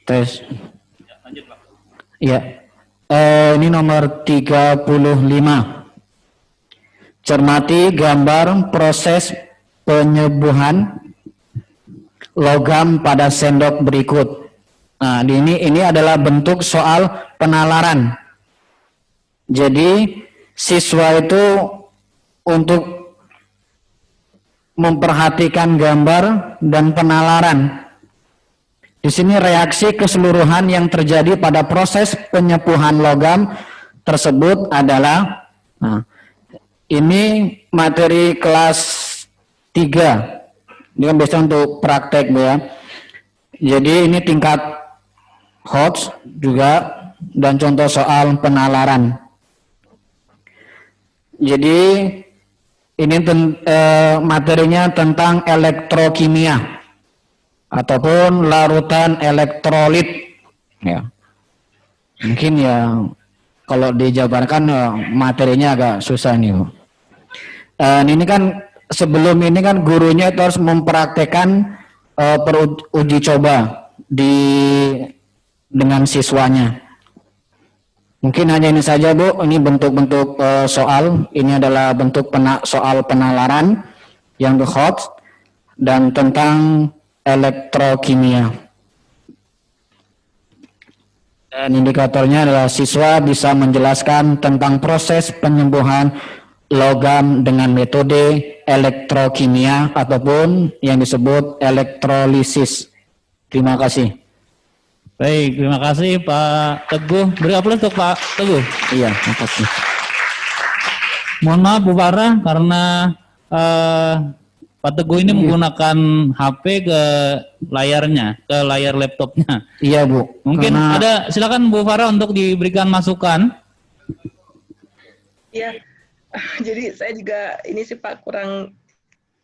Tes. Lanjut Pak. Iya. Ini nomor 35. Cermati gambar proses penyebuhan logam pada sendok berikut. Nah, ini adalah bentuk soal penalaran. Jadi siswa itu untuk memperhatikan gambar dan penalaran. Di sini reaksi keseluruhan yang terjadi pada proses penyepuhan logam tersebut adalah, nah, ini materi kelas 3. Ini kan biasa untuk praktek Bu ya. Jadi ini tingkat HOTS juga, dan contoh soal penalaran. Jadi ini materinya tentang elektrokimia ataupun larutan elektrolit ya. Mungkin ya kalau dijabarkan materinya agak susah nih Bu. Ini kan sebelum ini kan gurunya itu harus mempraktekkan uji coba dengan siswanya. Mungkin hanya ini saja Bu, ini bentuk-bentuk soal. Ini adalah bentuk soal penalaran yang HOTS dan tentang elektrokimia. Dan indikatornya adalah siswa bisa menjelaskan tentang proses penyembuhan logam dengan metode elektrokimia ataupun yang disebut elektrolisis. Terima kasih. Baik, terima kasih Pak Teguh. Beri aplaus untuk Pak Teguh. Iya, terima kasih. Mohon maaf Bu Farah karena Pak Teguh ini menggunakan HP ke layarnya, ke layar laptopnya. Iya Bu. Mungkin silakan Bu Farah untuk diberikan masukan. Ya, Jadi saya juga ini sih Pak kurang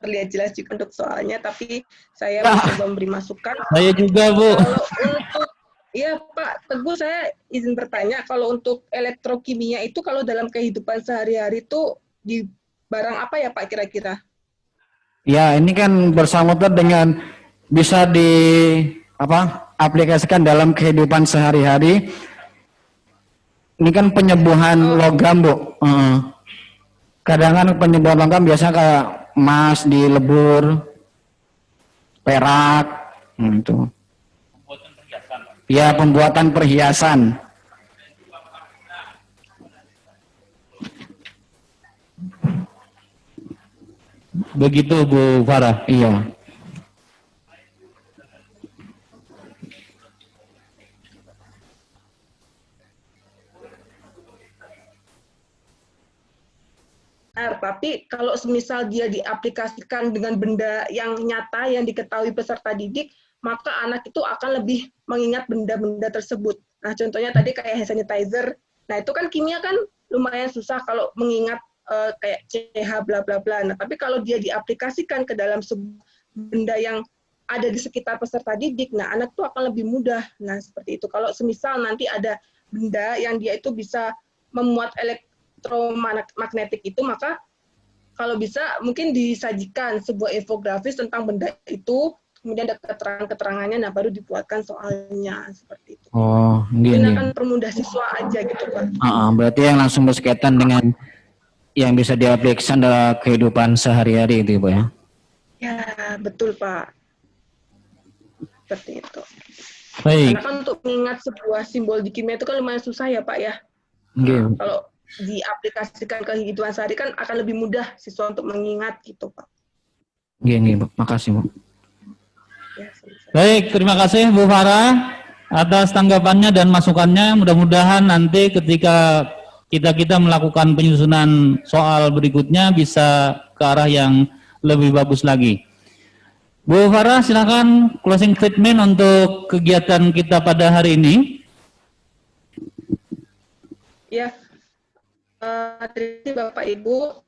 terlihat jelas juga untuk soalnya, tapi saya Ah. mencoba memberi masukan. Saya juga, Bu. Kalau untuk ya Pak Teguh, saya izin bertanya, kalau untuk elektrokimia itu kalau dalam kehidupan sehari-hari itu di barang apa ya Pak kira-kira? Ya, ini kan bersangkutan dengan bisa aplikasikan dalam kehidupan sehari-hari. Ini kan penyembuhan logam, Bu. Kadang kan penyembuhan logam biasa kayak emas dilebur, perak, itu. Ya, pembuatan perhiasan. Begitu Bu Farah. Iya. Tapi kalau semisal dia diaplikasikan dengan benda yang nyata yang diketahui peserta didik, maka anak itu akan lebih mengingat benda-benda tersebut. Nah, contohnya tadi kayak hand sanitizer. Nah, itu kan kimia kan lumayan susah kalau mengingat kayak CH bla bla bla. Nah, tapi kalau dia diaplikasikan ke dalam sebuah benda yang ada di sekitar peserta didik, nah anak itu akan lebih mudah. Nah, seperti itu. Kalau semisal nanti ada benda yang dia itu bisa memuat elektromagnetik itu, maka kalau bisa mungkin disajikan sebuah infografis tentang benda itu, kemudian ada keterangan-keterangannya, nah baru dibuatkan soalnya seperti itu. Oh, Mungkin gini. akan permudah siswa aja gitu Pak. Berarti yang langsung berkaitan dengan yang bisa diaplikasikan dalam kehidupan sehari-hari itu, Bu ya? Ya, betul Pak. Seperti itu. Baik. Karena kan untuk mengingat sebuah simbol di kimia itu kan lumayan susah ya Pak ya. Nggih. Kalau diaplikasikan ke kehidupan sehari kan akan lebih mudah siswa untuk mengingat gitu Pak. Nggih, Bu. Makasih, Bu. Ya, Baik, terima kasih Bu Farah atas tanggapannya dan masukannya. Mudah-mudahan nanti ketika kita melakukan penyusunan soal berikutnya bisa ke arah yang lebih bagus lagi. Bu Farah, silakan closing statement untuk kegiatan kita pada hari ini. Ya, terima kasih Bapak Ibu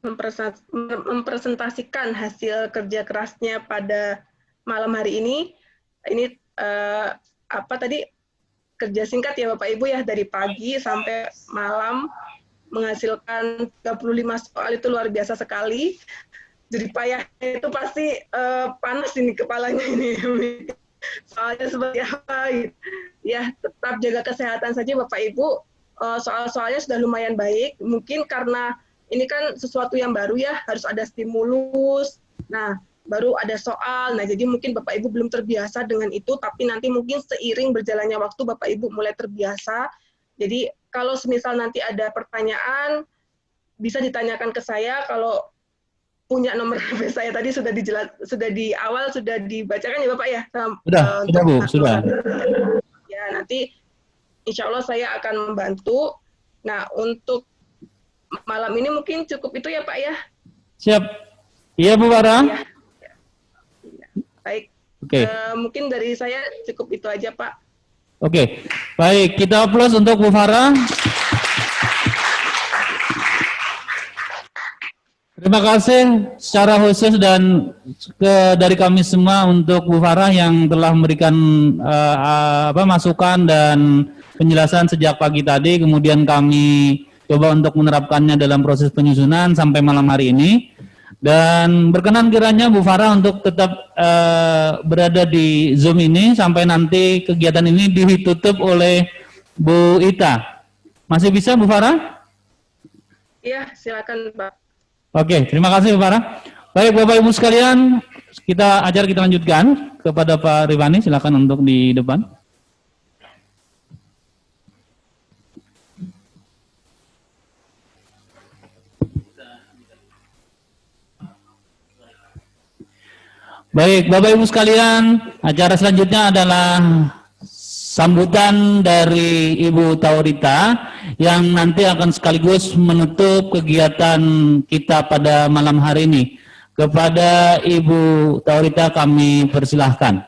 mempresentasikan hasil kerja kerasnya pada malam hari ini. Ini kerja singkat ya Bapak Ibu ya, dari pagi sampai malam menghasilkan 35 soal, itu luar biasa sekali. Jadi payahnya itu pasti panas ini kepalanya ini. Soalnya seperti apa gitu. Ya, tetap jaga kesehatan saja Bapak Ibu. Soal-soalnya sudah lumayan baik. Mungkin karena ini kan sesuatu yang baru ya, harus ada stimulus. Nah, baru ada soal. Nah, jadi mungkin Bapak Ibu belum terbiasa dengan itu, tapi nanti mungkin seiring berjalannya waktu Bapak Ibu mulai terbiasa. Jadi kalau semisal nanti ada pertanyaan, bisa ditanyakan ke saya. Kalau punya nomor HP saya tadi sudah di awal sudah dibacakan ya Bapak ya. Sudah Bu, sudah. Ya, nanti insya Allah saya akan membantu. Nah, untuk malam ini mungkin cukup itu ya Pak ya. Siap. Iya Bu Farah. Ya. Baik. Oke. Mungkin dari saya cukup itu aja Pak. Oke. Baik, kita aplaus untuk Bu Farah. Terima kasih secara khusus dan dari kami semua untuk Bu Farah yang telah memberikan masukan dan penjelasan sejak pagi tadi, kemudian kami coba untuk menerapkannya dalam proses penyusunan sampai malam hari ini. Dan berkenan kiranya Bu Farah untuk tetap berada di Zoom ini sampai nanti kegiatan ini ditutup oleh Bu Ita. Masih bisa Bu Farah? Iya, silakan Pak. Oke, terima kasih Bu Farah. Baik Bapak Ibu sekalian, kita lanjutkan kepada Pak Rifani, silakan untuk di depan. Baik, Bapak Ibu sekalian, acara selanjutnya adalah sambutan dari Ibu Taurita yang nanti akan sekaligus menutup kegiatan kita pada malam hari ini. Kepada Ibu Taurita kami persilahkan.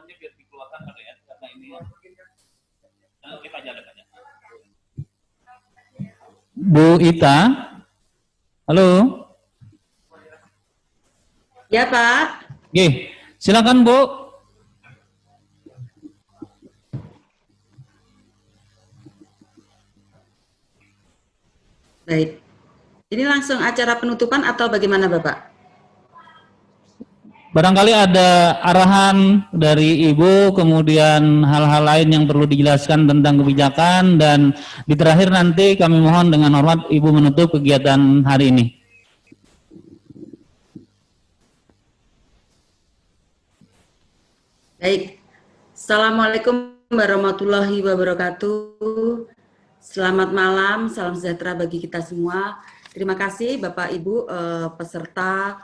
aja biar dikeluarkan ada ya, karena ini kita aja ada. Bu Ita, halo. Ya Pak. Oke, silakan Bu. Baik. Ini langsung acara penutupan atau bagaimana Bapak? Barangkali ada arahan dari Ibu, kemudian hal-hal lain yang perlu dijelaskan tentang kebijakan, dan di terakhir nanti kami mohon dengan hormat Ibu menutup kegiatan hari ini. Baik. Assalamualaikum warahmatullahi wabarakatuh. Selamat malam, salam sejahtera bagi kita semua. Terima kasih Bapak Ibu peserta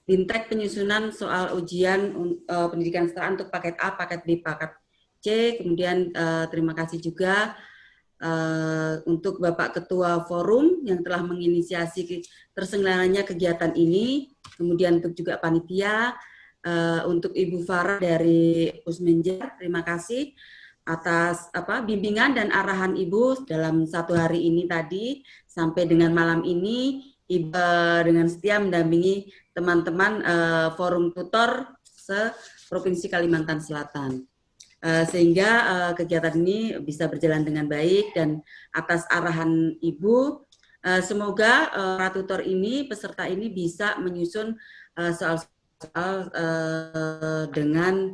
Bintek penyusunan soal ujian pendidikan setara untuk paket A, paket B, paket C. Kemudian terima kasih juga untuk Bapak Ketua Forum yang telah menginisiasi terselenggaranya kegiatan ini. Kemudian untuk juga panitia, untuk Ibu Farah dari Pusmenjar, terima kasih atas bimbingan dan arahan Ibu dalam satu hari ini tadi sampai dengan malam ini. Ibu dengan setia mendampingi teman-teman forum tutor se-Provinsi Kalimantan Selatan. Sehingga kegiatan ini bisa berjalan dengan baik, dan atas arahan Ibu, semoga para tutor ini, peserta ini bisa menyusun soal-soal dengan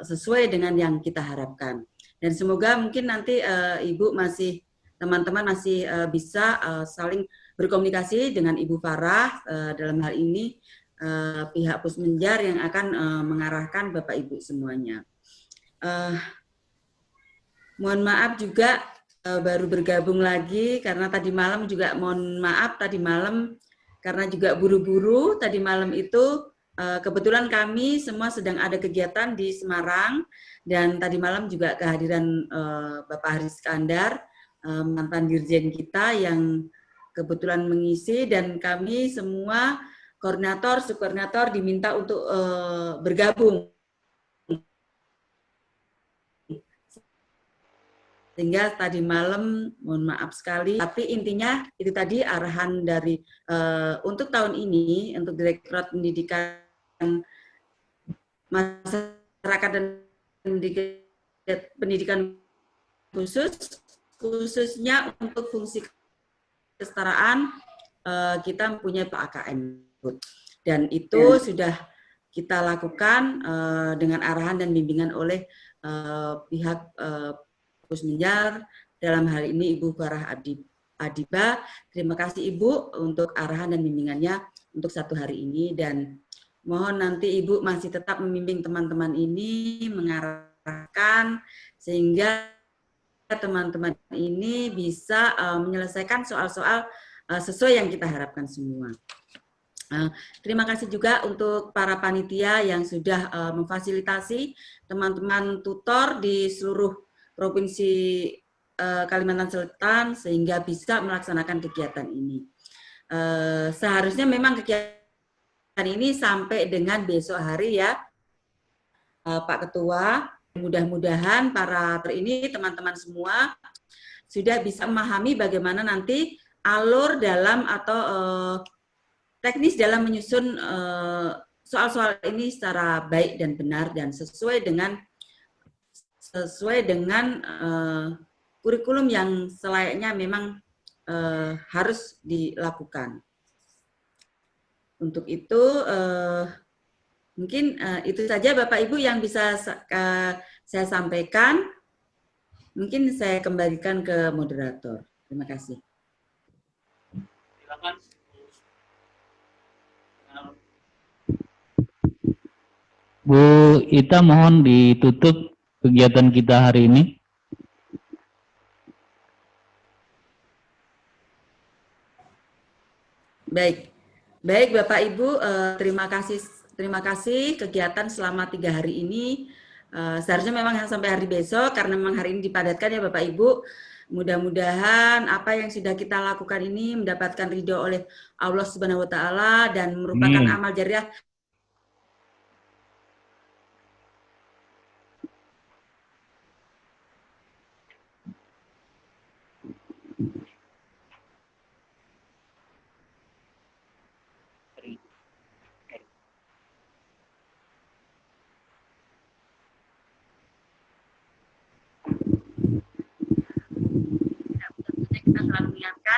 sesuai dengan yang kita harapkan. Dan semoga mungkin nanti Ibu masih, teman-teman masih bisa saling berkomunikasi dengan Ibu Farah dalam hal ini pihak Pusmenjar yang akan mengarahkan Bapak Ibu semuanya. Mohon maaf juga baru bergabung lagi karena tadi malam juga mohon maaf tadi malam karena juga buru-buru tadi malam itu kebetulan kami semua sedang ada kegiatan di Semarang, dan tadi malam juga kehadiran Bapak Haris Iskandar, mantan dirjen kita yang kebetulan mengisi, dan kami semua koordinator, subkoordinator diminta untuk bergabung. Sehingga tadi malam, mohon maaf sekali, tapi intinya itu tadi arahan dari untuk tahun ini, untuk Direktorat Masyarakat dan Pendidikan khususnya untuk fungsi kesetaraan, kita mempunyai PAKN, dan itu sudah kita lakukan dengan arahan dan bimbingan oleh pihak Pusmenjar, dalam hal ini Ibu Farah Adiba. Terima kasih Ibu untuk arahan dan bimbingannya untuk satu hari ini, dan mohon nanti Ibu masih tetap membimbing teman-teman ini, mengarahkan sehingga teman-teman ini bisa menyelesaikan soal-soal sesuai yang kita harapkan semua. Terima kasih juga untuk para panitia yang sudah memfasilitasi teman-teman tutor di seluruh Provinsi Kalimantan Selatan sehingga bisa melaksanakan kegiatan ini. Seharusnya memang kegiatan ini sampai dengan besok hari ya, Pak Ketua. Mudah-mudahan para ini teman-teman semua sudah bisa memahami bagaimana nanti alur dalam atau teknis dalam menyusun soal-soal ini secara baik dan benar dan sesuai dengan kurikulum yang selayaknya memang harus dilakukan. Untuk itu mungkin itu saja Bapak Ibu yang bisa saya sampaikan. Mungkin saya kembalikan ke moderator. Terima kasih. Silakan. Bu Ita, mohon ditutup kegiatan kita hari ini. Baik, baik Bapak Ibu, terima kasih kegiatan selama 3 hari ini. Seharusnya memang sampai hari besok karena memang hari ini dipadatkan ya Bapak Ibu. Mudah-mudahan apa yang sudah kita lakukan ini mendapatkan ridho oleh Allah Subhanahu wa taala dan merupakan amal jariah kita selalu niatkan